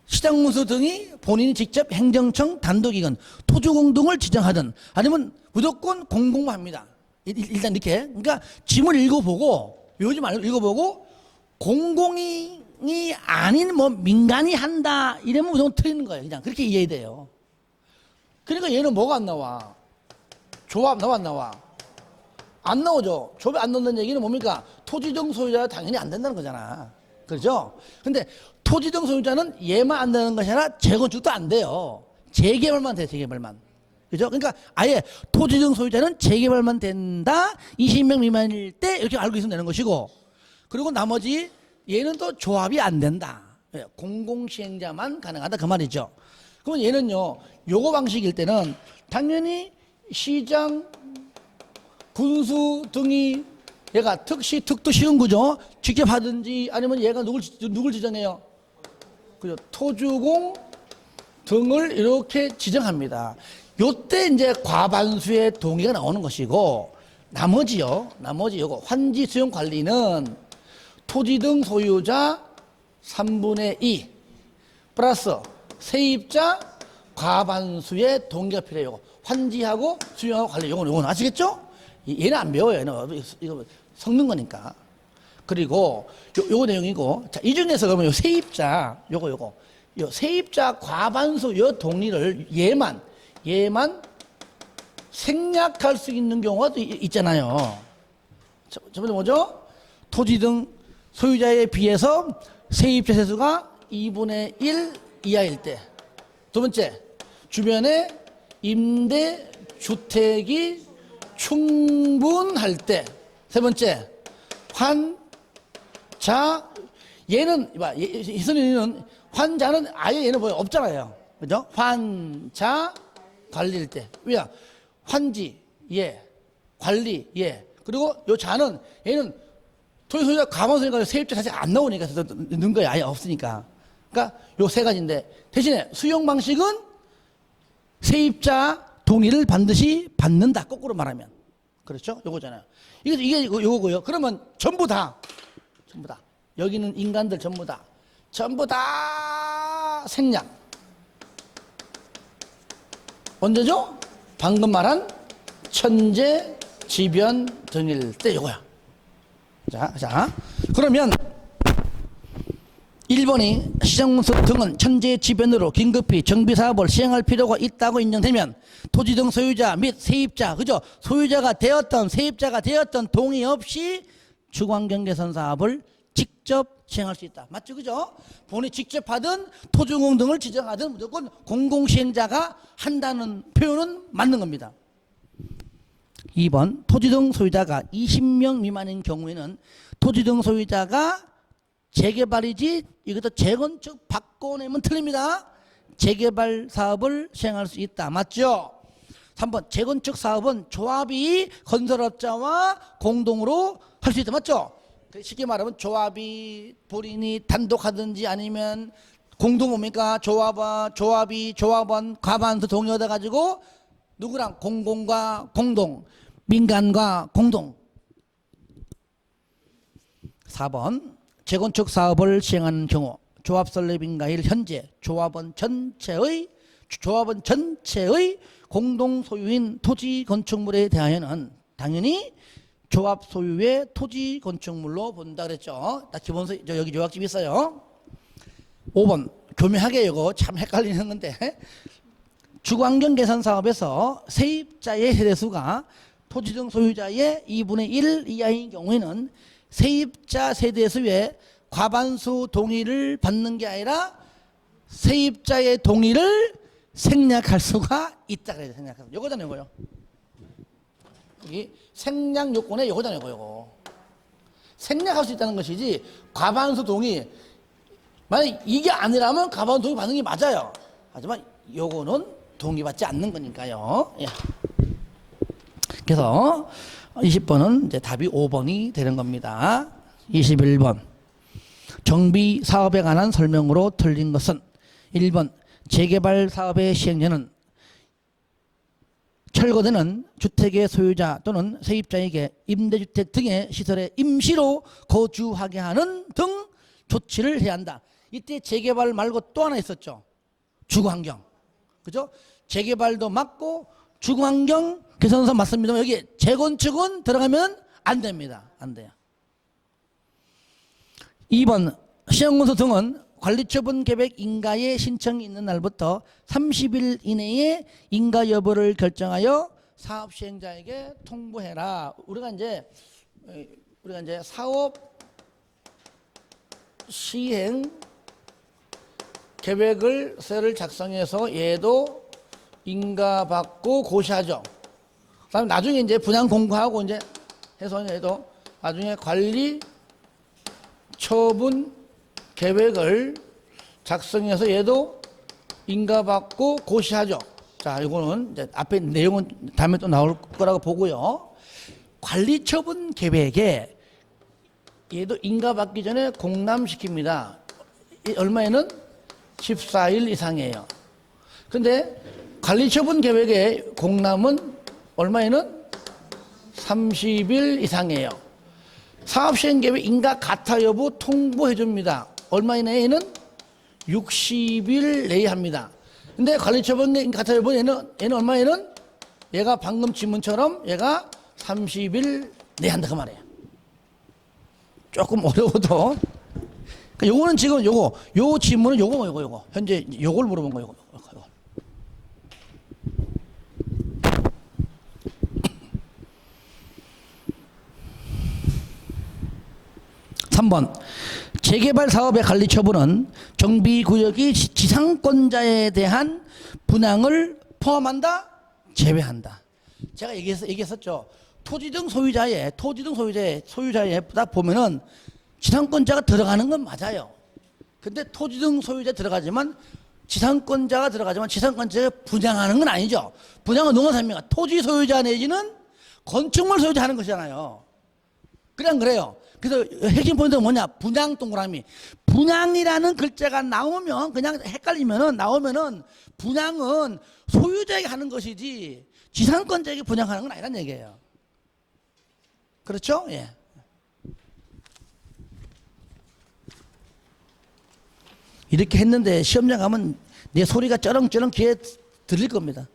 S1: 시장공사 등이 본인이 직접 행정청 단독이건 토지공동을 지정하든 아니면 무조건 공공만 합니다. 일단 이렇게. 그러니까 지문 읽어보고, 외우지 말고 읽어보고, 공공이 아닌 뭐 민간이 한다 이러면 무조건 틀리는 거예요. 그냥 그렇게 이해해야 돼요. 그러니까 얘는 뭐가 안 나와? 조합 나와 안 나와? 안 나오죠. 조합이 안 넣는 얘기는 뭡니까? 토지 등 소유자가 당연히 안 된다는 거잖아. 그렇죠? 근데 토지 등 소유자는 얘만 안 되는 것이 아니라 재건축도 안 돼요. 재개발만 돼, 재개발만. 그죠? 그러니까 아예 토지 등 소유자는 재개발만 된다. 20명 미만일 때 이렇게 알고 있으면 되는 것이고, 그리고 나머지 얘는 또 조합이 안 된다. 공공시행자만 가능하다 그 말이죠. 그러면 얘는요, 요거 방식일 때는 당연히 시장, 군수 등이 얘가 특도 쉬운 거죠. 직접 하든지 아니면 얘가 누굴 지정해요? 그죠? 토주공 등을 이렇게 지정합니다. 요때 이제 과반수의 동의가 나오는 것이고, 나머지 요거 환지 수용 관리는 토지 등 소유자 3분의 2 플러스 세입자 과반수의 동의가 필요해요. 환지하고 수용하고 관리 요거는 아시겠죠? 얘는 안 배워요. 얘는 이거 섞는 거니까. 그리고 요거 내용이고, 자, 이 중에서 그러면 요 세입자 요거 요 세입자 과반수 요 동의를 얘만 생략할 수 있는 경우가 또 있잖아요. 첫 번째 뭐죠? 토지 등 소유자에 비해서 세입자 세수가 2분의 1 이하일 때. 두 번째, 주변에 임대 주택이 충분할 때. 세 번째, 환자, 얘는 희선이는 환자는 아예 얘는 뭐 없잖아요. 그죠? 환자 관리일 때. 왜야? 환지, 예. 관리, 예. 그리고 요 자는 얘는 토지 소유자 과반수니까 세입자 자체가 안 나오니까 넣는 거야. 아예 없으니까. 그러니까 요 세 가지인데, 대신에 수용 방식은 세입자 동의를 반드시 받는다. 거꾸로 말하면. 그렇죠? 요거잖아요. 이게 요거고요. 그러면 전부 다. 여기는 인간들 전부 다 생략. 언제죠? 방금 말한 천재, 지변 등일 때 요거야. 자, 그러면 1번이 시장문서 등은 천재 지변으로 긴급히 정비사업을 시행할 필요가 있다고 인정되면 토지 등 소유자 및 세입자, 그죠? 소유자가 되었던, 세입자가 되었던 동의 없이 주거환경 개선 사업을 직접 시행할 수 있다. 맞죠? 그죠? 본인이 직접 하든 토지공공 등을 지정하든 무조건 공공시행자가 한다는 표현은 맞는 겁니다. 2번, 토지 등 소유자가 20명 미만인 경우에는 토지 등 소유자가 재개발이지 이것도 재건축 바꿔내면 틀립니다. 재개발 사업을 시행할 수 있다. 맞죠? 3번, 재건축 사업은 조합이 건설업자와 공동으로 할 수 있다. 맞죠? 쉽게 말하면 조합이 본인이 단독 하든지 아니면 공동 뭡니까? 조합이 조합원 과반수 동의하다 가지고 누구랑 공공과 공동, 민간과 공동. 4번, 재건축 사업을 시행하는 경우 조합 설립인가일 현재 조합원 전체의 공동 소유인 토지 건축물에 대하여는 당연히 조합 소유의 토지 건축물로 본다 그랬죠. 나 기본서 여기 요약집 있어요. 5번, 교묘하게 이거 참 헷갈리는 건데, 주거환경 개선 사업에서 세입자의 세대수가 토지 등 소유자의 2분의 1 이하인 경우에는 세입자 세대수의 과반수 동의를 받는 게 아니라 세입자의 동의를 생략할 수가 있다 그래요. 생략할 수. 요거잖아요, 요거요. 이 생략 요건에 요거잖아요, 요거. 생략할 수 있다는 것이지 과반수 동의. 만약 이게 아니라면 과반수 동의 받는 게 맞아요. 하지만 요거는 동의받지 않는 거니까요. 예. 그래서 20번은 이제 답이 5번이 되는 겁니다. 21번. 정비 사업에 관한 설명으로 틀린 것은 1번, 재개발 사업의 시행자는 철거되는 주택의 소유자 또는 세입자에게 임대주택 등의 시설에 임시로 거주하게 하는 등 조치를 해야 한다. 이때 재개발 말고 또 하나 있었죠. 주거환경. 그죠? 재개발도 막고 주거환경 개선사 맞습니다만 여기 재건축은 들어가면 안 됩니다. 안 돼요. 2번 시행문서 등은 관리처분 계획 인가의 신청이 있는 날부터 30일 이내에 인가 여부를 결정하여 사업 시행자에게 통보해라. 우리가 이제 사업 시행 계획을 서를 작성해서 얘도 인가 받고 고시하죠. 그다음에 나중에 이제 분양 공고하고 이제 해서 얘도 나중에 관리 처분 계획을 작성해서 얘도 인가받고 고시하죠. 자, 이거는 이제 앞에 내용은 다음에 또 나올 거라고 보고요. 관리 처분 계획에 얘도 인가받기 전에 공람시킵니다. 얼마에는 14일 이상이에요. 근데 관리 처분 계획에 공람은 얼마에는 30일 이상이에요. 사업 시행 계획 인가 가타 여부 통보해 줍니다. 얼마 이내에는 60일 내에 합니다. 근데 관리처분 인가 가타 여부 얘는 얼마에는 얘가 방금 지문처럼 얘가 30일 내에 한다 그 말이에요. 조금 어려워도. 그러니까 요거는 지금 요 지문은 요거 현재 요걸 물어본 거예요. 요거. 3번 재개발 사업의 관리 처분은 정비구역이 지상권자에 대한 분양을 포함한다? 제외한다. 제가 얘기했었죠. 토지 등 소유자에 딱 보면은 지상권자가 들어가는 건 맞아요. 근데 토지 등 소유자 들어가지만 지상권자가 분양하는 건 아니죠. 분양은 농어산민가 토지 소유자 내지는 건축물 소유자 하는 것이잖아요. 그냥 그래요. 그래서 핵심 포인트가 뭐냐? 분양 동그라미. 분양이라는 글자가 나오면 그냥 헷갈리면은 분양은 소유자에게 하는 것이지 지상권자에게 분양하는 건 아니란 얘기예요. 그렇죠? 예. 이렇게 했는데 시험장 가면 내 소리가 쩌렁쩌렁 귀에 들릴 겁니다.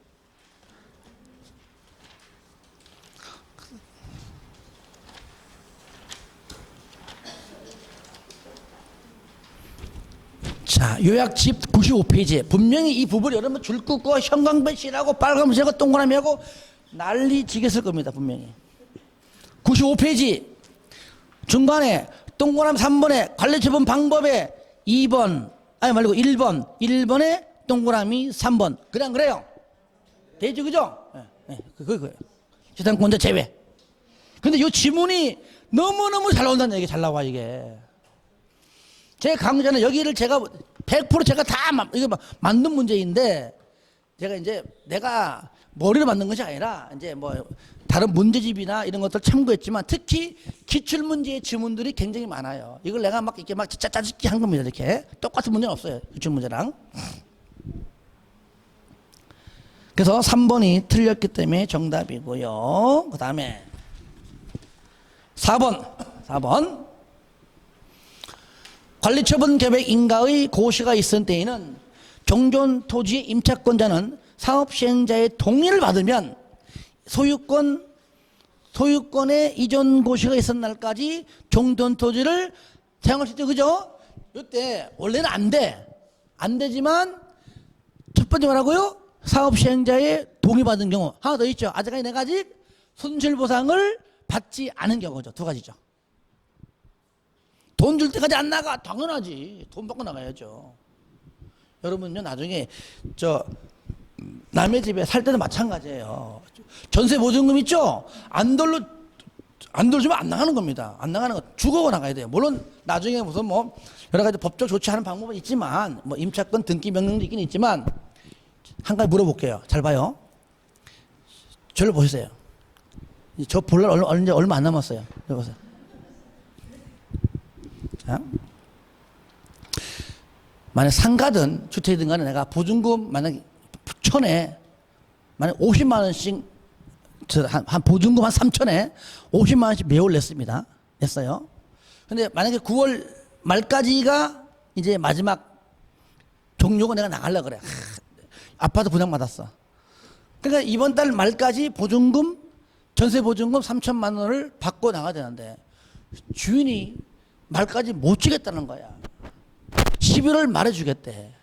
S1: 자, 요약집 95페이지에 분명히 이 부분이 여러분 줄 긋고 형광펜실하고 빨간색하고 동그라미하고 난리 지겠을 겁니다. 분명히 95페이지 중간에 동그라미 3번에 관리처분 방법에 2번 1번에 동그라미 3번 그냥 그래요. 되죠, 그죠? 네, 그거예요. 지상권자 제외. 근데 이 지문이 너무너무 잘 나온다는 얘기. 잘 나와 이게. 제 강좌는 여기를 제가 100% 제가 다 이거 만든 문제인데 제가 이제 내가 머리로 만든 것이 아니라 이제 뭐 다른 문제집이나 이런 것들 참고했지만 특히 기출 문제의 지문들이 굉장히 많아요. 이걸 내가 막 이렇게 막 짜짜찍기 한 겁니다. 이렇게 똑같은 문제는 없어요. 기출 문제랑. 그래서 3번이 틀렸기 때문에 정답이고요. 그 다음에 4번 관리처분 계획 인가의 고시가 있은 때에는 종전 토지의 임차권자는 사업 시행자의 동의를 받으면 소유권의 이전 고시가 있은 날까지 종전 토지를 사용할 수 있죠. 그죠? 이때 원래는 안 되지만 첫 번째 뭐라고요? 사업 시행자의 동의받은 경우. 하나 더 있죠. 아직까지 내가 손실보상을 받지 않은 경우죠. 두 가지죠. 돈 줄 때까지 안 나가. 당연하지. 돈 받고 나가야죠. 여러분요, 나중에 남의 집에 살 때도 마찬가지예요. 전세 보증금 있죠? 안 돌주면 안 나가는 겁니다. 안 나가는 거 죽어 나가야 돼요. 물론 나중에 무슨 뭐 여러 가지 법적 조치하는 방법은 있지만 뭐 임차권 등기 명령도 있긴 있지만 한 가지 물어볼게요. 잘 봐요. 저를 보세요. 저 볼 날 얼마 안 남았어요. 여기 보세요. 자, 만약 상가든 주택이든 간에 내가 보증금 만약 천에 만약 50만 원씩 한 보증금 한 3천에 50만 원씩 매월 냈어요. 근데 만약에 9월 말까지가 이제 마지막 종료가 내가 나가려고 그래. 아파트 분양 받았어. 그러니까 이번 달 말까지 보증금, 전세 보증금 3천만 원을 받고 나가야 되는데 주인이 말까지 못 주겠다는 거야. 11월 말에 주겠대.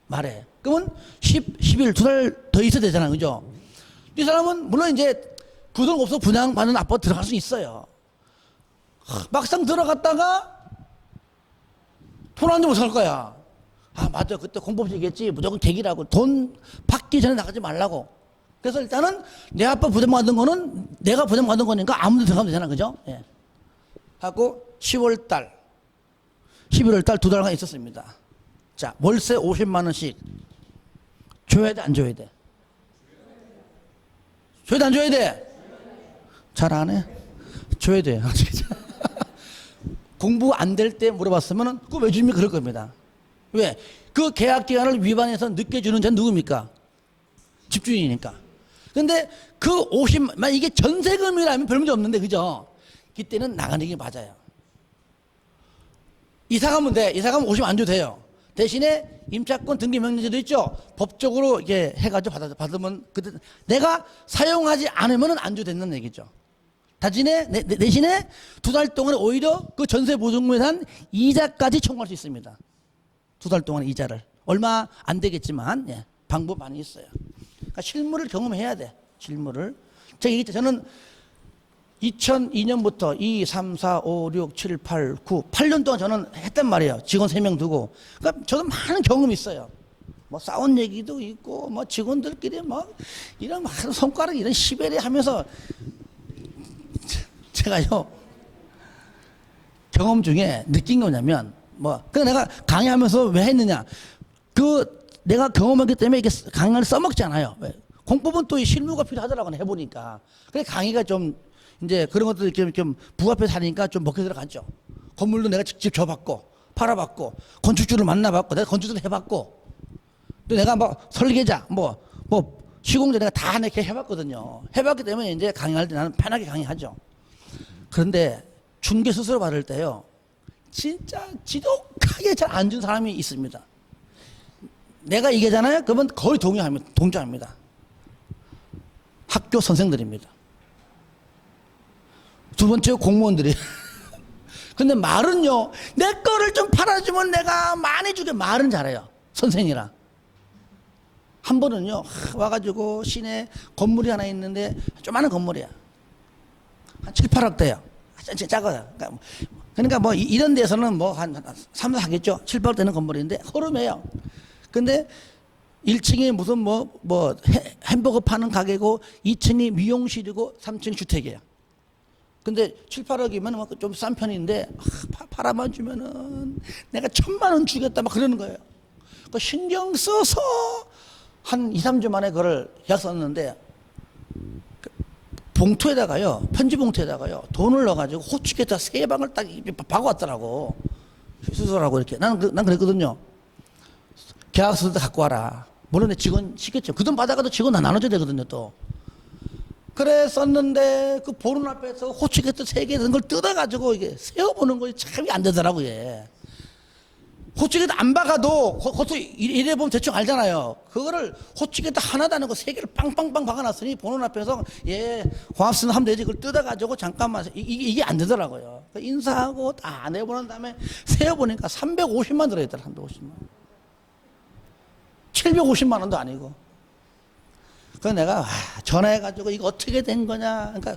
S1: 말에. 그러면 11, 2달 더 있어야 되잖아. 그죠? 이 사람은 물론 이제 그 돈 없어 분양받는 아파트 들어갈 수 있어요. 막상 들어갔다가 돈 안 주면 어떡할 거야. 아, 맞아. 그때 공법이겠지. 무조건 계기라고. 돈 받기 전에 나가지 말라고. 그래서 일단은 내 아빠 부담받은 거는 내가 부담받은 거니까 아무도 들어가면 되잖아. 그죠? 예. 하고 10월 달, 11월 달 2달간 있었습니다. 자, 월세 50만 원씩 줘야 돼, 안 줘야 돼? 줘야 돼, 안 줘야 돼? 잘 안 해? 줘야 돼. 공부 안 될 때 물어봤으면 그거 왜 줍니까? 그럴 겁니다. 왜? 그 계약 기간을 위반해서 늦게 주는 자는 누굽니까? 집주인이니까. 근데 그 50만, 이게 전세금이라면 별 문제 없는데, 그죠? 이때는 나가는 게 맞아요. 이사 가면 돼. 이사 가면 50만 안 줘도 돼요. 대신에 임차권 등기 명령제도 있죠. 법적으로 이게 해가지고 받으면 그때 내가 사용하지 않으면 안 줘도 된다는 얘기죠. 대신에 2달 동안 오히려 그 전세 보증금에 대한 이자까지 청구할 수 있습니다. 2달 동안 이자를 얼마 안 되겠지만 예, 방법 많이 있어요. 그러니까 실무를 경험해야 돼. 실무를 제가 얘기했죠. 저는 2002년부터 2, 3, 4, 5, 6, 7, 8, 9, 8년 동안 저는 했단 말이에요. 직원 3명 두고. 그러니까 저도 많은 경험이 있어요. 뭐 싸운 얘기도 있고, 뭐 직원들끼리 뭐 이런 손가락 이런 시베리 하면서 제가요 경험 중에 느낀 거냐면 그 내가 강의하면서 왜 했느냐. 내가 경험했기 때문에 이게 강의를 써먹잖아요. 공법은 또 실무가 필요하더라고 해보니까. 그래 강의가 좀 이제 그런 것들 좀 부합해서 하니까 좀 먹혀 들어갔죠. 건물도 내가 직접 줘봤고, 팔아봤고, 건축주를 만나봤고, 내가 건축도 해봤고, 또 내가 막 설계자, 시공자 내가 다 이렇게 해봤거든요. 해봤기 때문에 이제 강의할 때 나는 편하게 강의하죠. 그런데 중개 수수료 받을 때요, 진짜 지독하게 잘 안 준 사람이 있습니다. 내가 이게잖아요? 그러면 거의 동조합니다. 학교 선생들입니다. 두 번째 공무원들이. 근데 말은요, 내 거를 좀 팔아주면 내가 많이 주게 말은 잘해요. 선생이라. 한 번은요, 와가지고 시내 건물이 하나 있는데, 조그마한 건물이야. 한 7, 8억대요. 작아요. 그러니까 뭐 이런 데서는 뭐 한 3, 4 하겠죠. 7, 8억 되는 건물인데, 허름해요. 근데 1층에 무슨 햄버거 파는 가게고, 2층이 미용실이고, 3층이 주택이에요. 근데 7, 8억이면 좀 싼 편인데 팔아만 주면은 내가 1,000만 원 주겠다 막 그러는 거예요. 그 신경 써서 한 2, 3주 만에 그걸 계약 썼는데 봉투에다가요, 편지 봉투에다가요, 돈을 넣어가지고 호치게다 3방을 딱 박아왔더라고. 수술하고 이렇게. 난 그랬거든요. 계약서도 갖고 와라. 물론 내 직원 시켰죠. 그 돈 받아가도 직원 다 나눠줘야 되거든요, 또. 그래 썼는데 그 보는 앞에서 호치게트 3개 든 걸 뜯어가지고 이게 세어보는 거 참이 안 되더라고요. 예. 호치게트 안 박아도 그것도 이래 보면 대충 알잖아요. 그거를 호치게트 하나도 안 하고 3개를 빵빵빵 박아놨으니 보는 앞에서 예 고맙습니다 하면 되지. 그걸 뜯어가지고 잠깐만 이게 안 되더라고요. 인사하고 다 안 해보는 다음에 세어보니까 350만 들어있더라. 350만 750만 원도 아니고. 그래서 내가 전화해가지고 이거 어떻게 된 거냐. 그러니까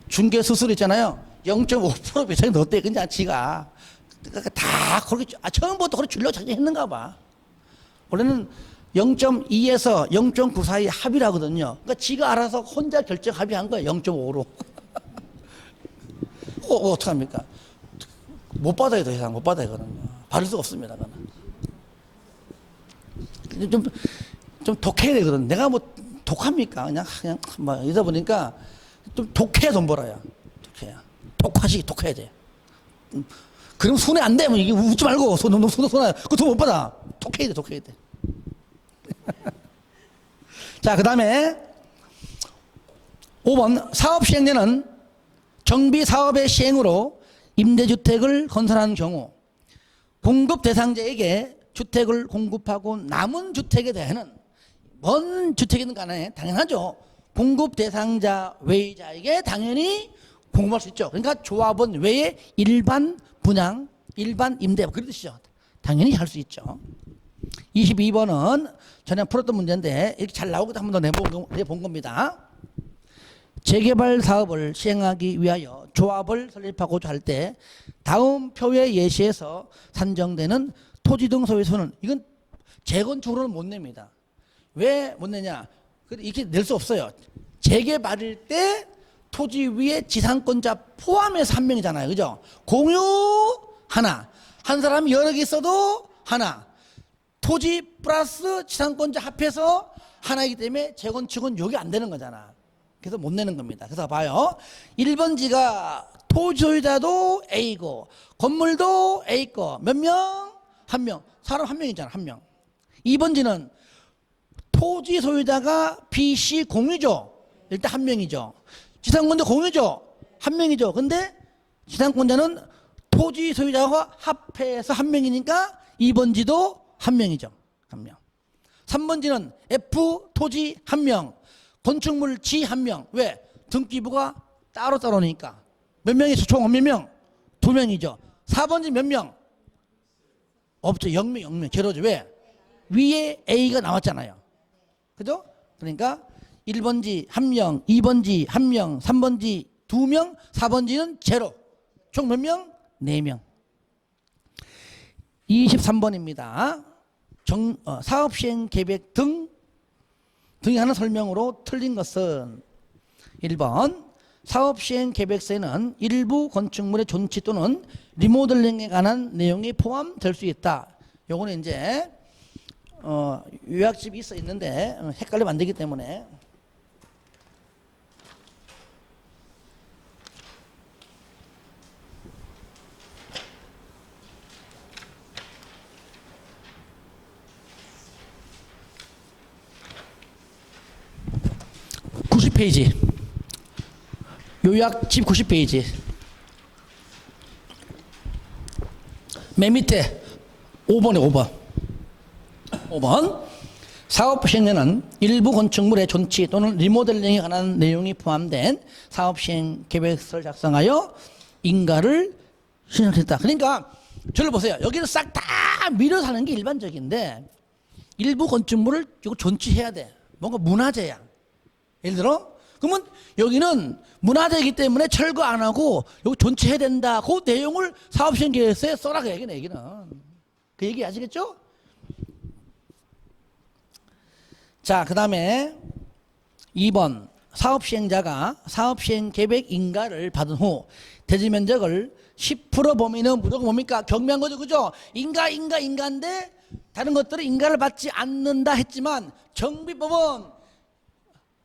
S1: 중개 수수료 있잖아요. 0.5% 배상이 넣었대. 그냥 지가. 그러니까 다 그렇게 처음부터 그렇게 주려고 작정했는가 봐. 원래는 0.2에서 0.9 사이 합의를 하거든요. 그러니까 지가 알아서 혼자 결정 합의한 거예요. 0.5로. 어떡합니까? 못 받아요. 더 이상 못 받아요. 그거는. 받을 수가 없습니다. 그거는. 좀 독해야 되거든. 내가 독합니까? 그냥 이러다 보니까 좀 독해야 돈 벌어요. 독해야. 독해야 돼. 그럼 손해 안 돼. 이게 웃지 말고 손해. 그 돈 못 받아. 독해야 돼. 자, 그 다음에 5번 사업 시행되는 정비 사업의 시행으로 임대주택을 건설하는 경우 공급 대상자에게 주택을 공급하고 남은 주택에 대해서는 뭔 주택이든 간에 당연하죠. 공급 대상자 외의자에게 당연히 공급할 수 있죠. 그러니까 조합원 외에 일반 분양, 일반 임대 그런 뜻이죠. 당연히 할 수 있죠. 22번은 전에 풀었던 문제인데 이렇게 잘 나오거든 한 번 더 내본 겁니다. 재개발 사업을 시행하기 위하여 조합을 설립하고자 할 때 다음 표의 예시에서 산정되는 토지 등 소유소는 이건 재건축으로는 못 냅니다. 왜 못 내냐? 이렇게 낼 수 없어요. 재개발일 때 토지 위에 지상권자 포함해서 한 명이잖아요. 그죠? 공유 하나. 한 사람이 여러 개 있어도 하나. 토지 플러스 지상권자 합해서 하나이기 때문에 재건축은 여기 안 되는 거잖아. 그래서 못 내는 겁니다. 그래서 봐요. 1번지가 토지 소유자도 A고 건물도 A 거 몇 명? 한 명. 사람 한 명이잖아. 한 명. 2번지는 토지 소유자가 B, C 공유죠. 일단 한 명이죠. 지상권자 공유죠. 한 명이죠. 근데 지상권자는 토지 소유자가 합해서 한 명이니까 2번지도 한 명이죠. 한 명. 3번지는 F 토지 한 명, 건축물 G 한 명. 왜? 등기부가 따로따로니까. 몇 명이서 총 몇 명? 2명이죠. 4번지 몇 명? 없죠. 0명, 0명. 제로죠. 왜? 위에 A가 나왔잖아요. 그죠? 그러니까 1번지 한 명, 2번지 한 명, 3번지 2명, 4번지는 제로. 총 몇 명? 4명. 23번입니다. 사업시행 계획 등이 하는 설명으로 틀린 것은 1번 사업시행 계획서에는 일부 건축물의 존치 또는 리모델링에 관한 내용이 포함될 수 있다. 요거는 이제 요약집이 있어 있는데 헷갈리면 안 되기 때문에 페이지 요약집 90페이지 맨 밑에 5번에 5번 사업시행에는 일부 건축물의 존치 또는 리모델링에 관한 내용이 포함된 사업시행 계획서를 작성하여 인가를 신청했다. 그러니까 저를 보세요. 여기를 싹 다 밀어서 하는 게 일반적인데 일부 건축물을 이거 존치해야 돼. 뭔가 문화재야. 예를 들어 그러면 여기는 문화재이기 때문에 철거 안 하고 여기 존치해야 된다. 그 내용을 사업시행 계획서에 써라 그 얘기는. 그 얘기 아시겠죠? 자, 그 다음에 2번 사업시행자가 사업시행 계획 인가를 받은 후 대지 면적을 10% 범위는 무조건 뭡니까? 경미한 거죠. 그죠? 인가인데 다른 것들은 인가를 받지 않는다 했지만 정비법은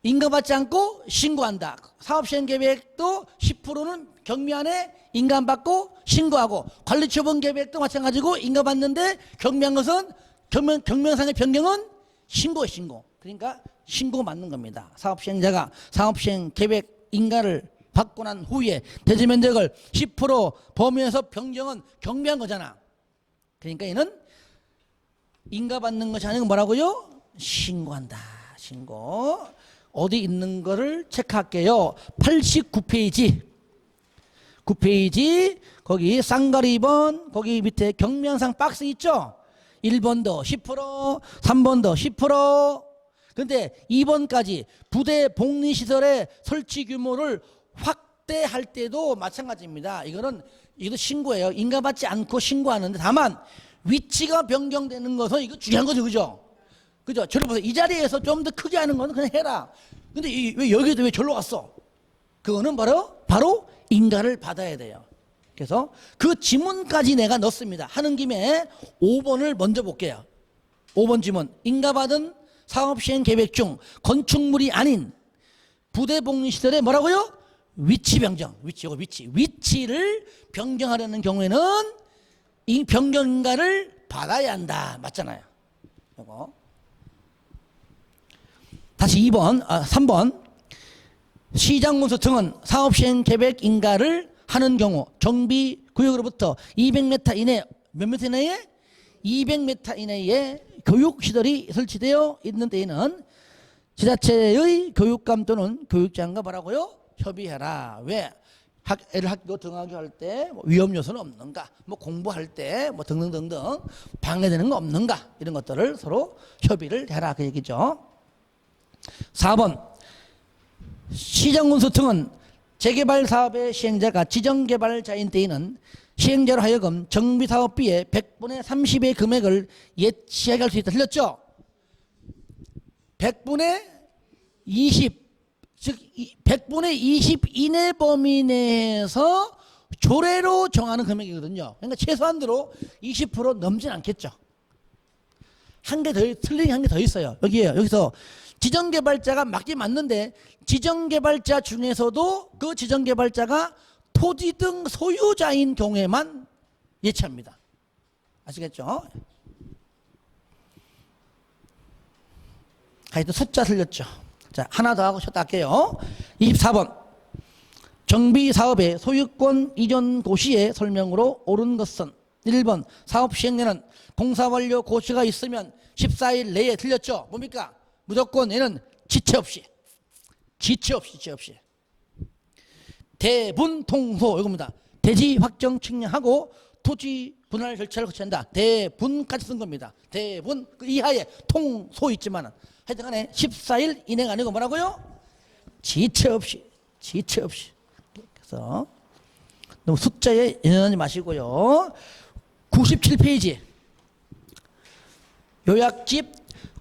S1: 인가받지 않고 신고한다. 사업시행계획도 10%는 경미안에 인가 안 받고 신고하고 관리처분 계획도 마찬가지고 인가받는데 경미한 것은 경명상의 변경은 신고. 그러니까 신고 맞는 겁니다. 사업시행자가 사업시행계획 인가를 받고 난 후에 대지면적을 10% 범위에서 변경은 경미한 거잖아. 그러니까 이는 인가받는 것이 아니고 뭐라고요? 신고한다. 신고. 어디 있는 거를 체크할게요. 89페이지 9페이지 거기 쌍가리 2번 거기 밑에 경미한상 박스 있죠. 1번도 10% 3번도 10% 근데 2번까지 부대 복리시설의 설치 규모를 확대할 때도 마찬가지입니다. 이것도 신고예요. 인가받지 않고 신고하는데 다만 위치가 변경되는 것은 이거 중요한 거죠. 그죠? 저를 보세요. 이 자리에서 좀 더 크게 하는 건 그냥 해라. 근데 왜 여기도 왜 절로 갔어? 그거는 바로 인가를 받아야 돼요. 그래서 그 지문까지 내가 넣습니다. 하는 김에 5번을 먼저 볼게요. 5번 지문. 인가받은 사업시행 계획 중 건축물이 아닌 부대복리시설의 뭐라고요? 위치 변경. 위치를 변경하려는 경우에는 이 변경 인가를 받아야 한다. 맞잖아요. 이거. 다시 3번 시장문서 등은 사업시행 계획 인가를 하는 경우 정비구역으로부터 200m 이내 몇 m 이내에? 200m 이내에 교육시설이 설치되어 있는 때에는 지자체의 교육감 또는 교육장과 뭐라고요? 협의해라. 왜? 애를 학교 등하교 할 때 위험 요소는 없는가? 뭐 공부할 때 뭐 등등등등 방해되는 거 없는가? 이런 것들을 서로 협의를 해라 그 얘기죠. 4번 시정군수 등은 재개발 사업의 시행자가 지정개발자인 때에는 시행자로 하여금 정비사업비의 100분의 30의 금액을 예치하게 할 수 있다. 틀렸죠? 100분의 20, 즉 100분의 20 이내 범위 내에서 조례로 정하는 금액이거든요. 그러니까 최소한으로 20% 넘진 않겠죠. 한 개 더, 틀린 한 개 더 있어요. 여기에요. 여기서 지정개발자가 맞긴 맞는데 지정개발자 중에서도 그 지정개발자가 토지 등 소유자인 경우에만 예치합니다. 아시겠죠? 하여튼 숫자 틀렸죠. 자, 하나 더 하고 쉬었다 할게요. 24번 정비사업의 소유권 이전 고시의 설명으로 옳은 것은 1번 사업 시행에는 공사 완료 고시가 있으면 14일 내에 틀렸죠. 뭡니까? 무조건 얘는 지체 없이 대분 통소 이겁니다. 대지 확정 측량하고 토지 분할 절차를 거친다. 대분까지 쓴 겁니다. 대분 그 이하에 통소 있지만은 하여튼 간에 14일 이내가 아니고 뭐라고요? 지체 없이 그래서 너무 숫자에 연연하지 마시고요. 97페이지 요약집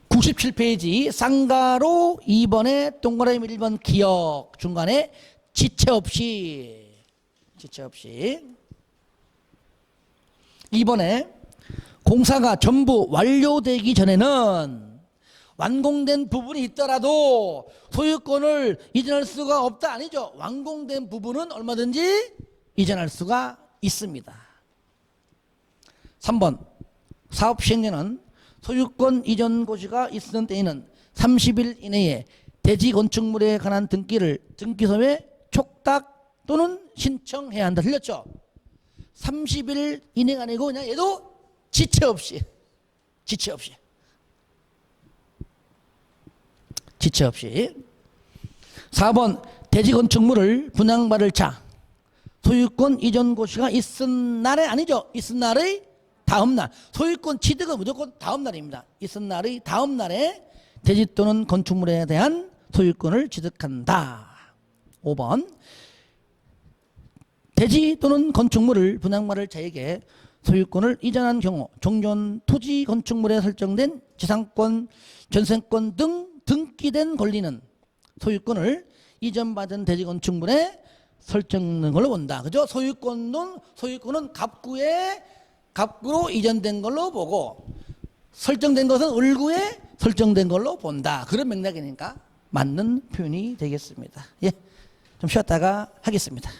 S1: 97페이지 쌍가로 2번에 동그라미 1번 기억 중간에 지체 없이 2번에 공사가 전부 완료되기 전에는 완공된 부분이 있더라도 소유권을 이전할 수가 없다 아니죠. 완공된 부분은 얼마든지 이전할 수가 있습니다. 3번 사업 시행에는 소유권 이전 고시가 있는 때에는 30일 이내에 대지 건축물에 관한 등기를 등기소에 촉탁 또는 신청해야 한다. 틀렸죠? 30일 이내가 아니고 그냥 얘도 지체 없이 4번 대지 건축물을 분양받을 자 소유권 이전 고시가 있은 날에 아니죠. 있은 날의 다음 날. 소유권 취득은 무조건 다음 날입니다. 있은 날의 다음 날에 대지 또는 건축물에 대한 소유권을 취득한다. 5번 대지 또는 건축물을 분양받을 자에게 소유권을 이전한 경우 종전 토지 건축물에 설정된 지상권, 전세권 등 등기된 권리는 소유권을 이전받은 대지 건축물에 설정된 걸로 본다. 그죠? 소유권은 갑구로 이전된 걸로 보고 설정된 것은 을구에 설정된 걸로 본다. 그런 맥락이니까 맞는 표현이 되겠습니다. 예, 좀 쉬었다가 하겠습니다.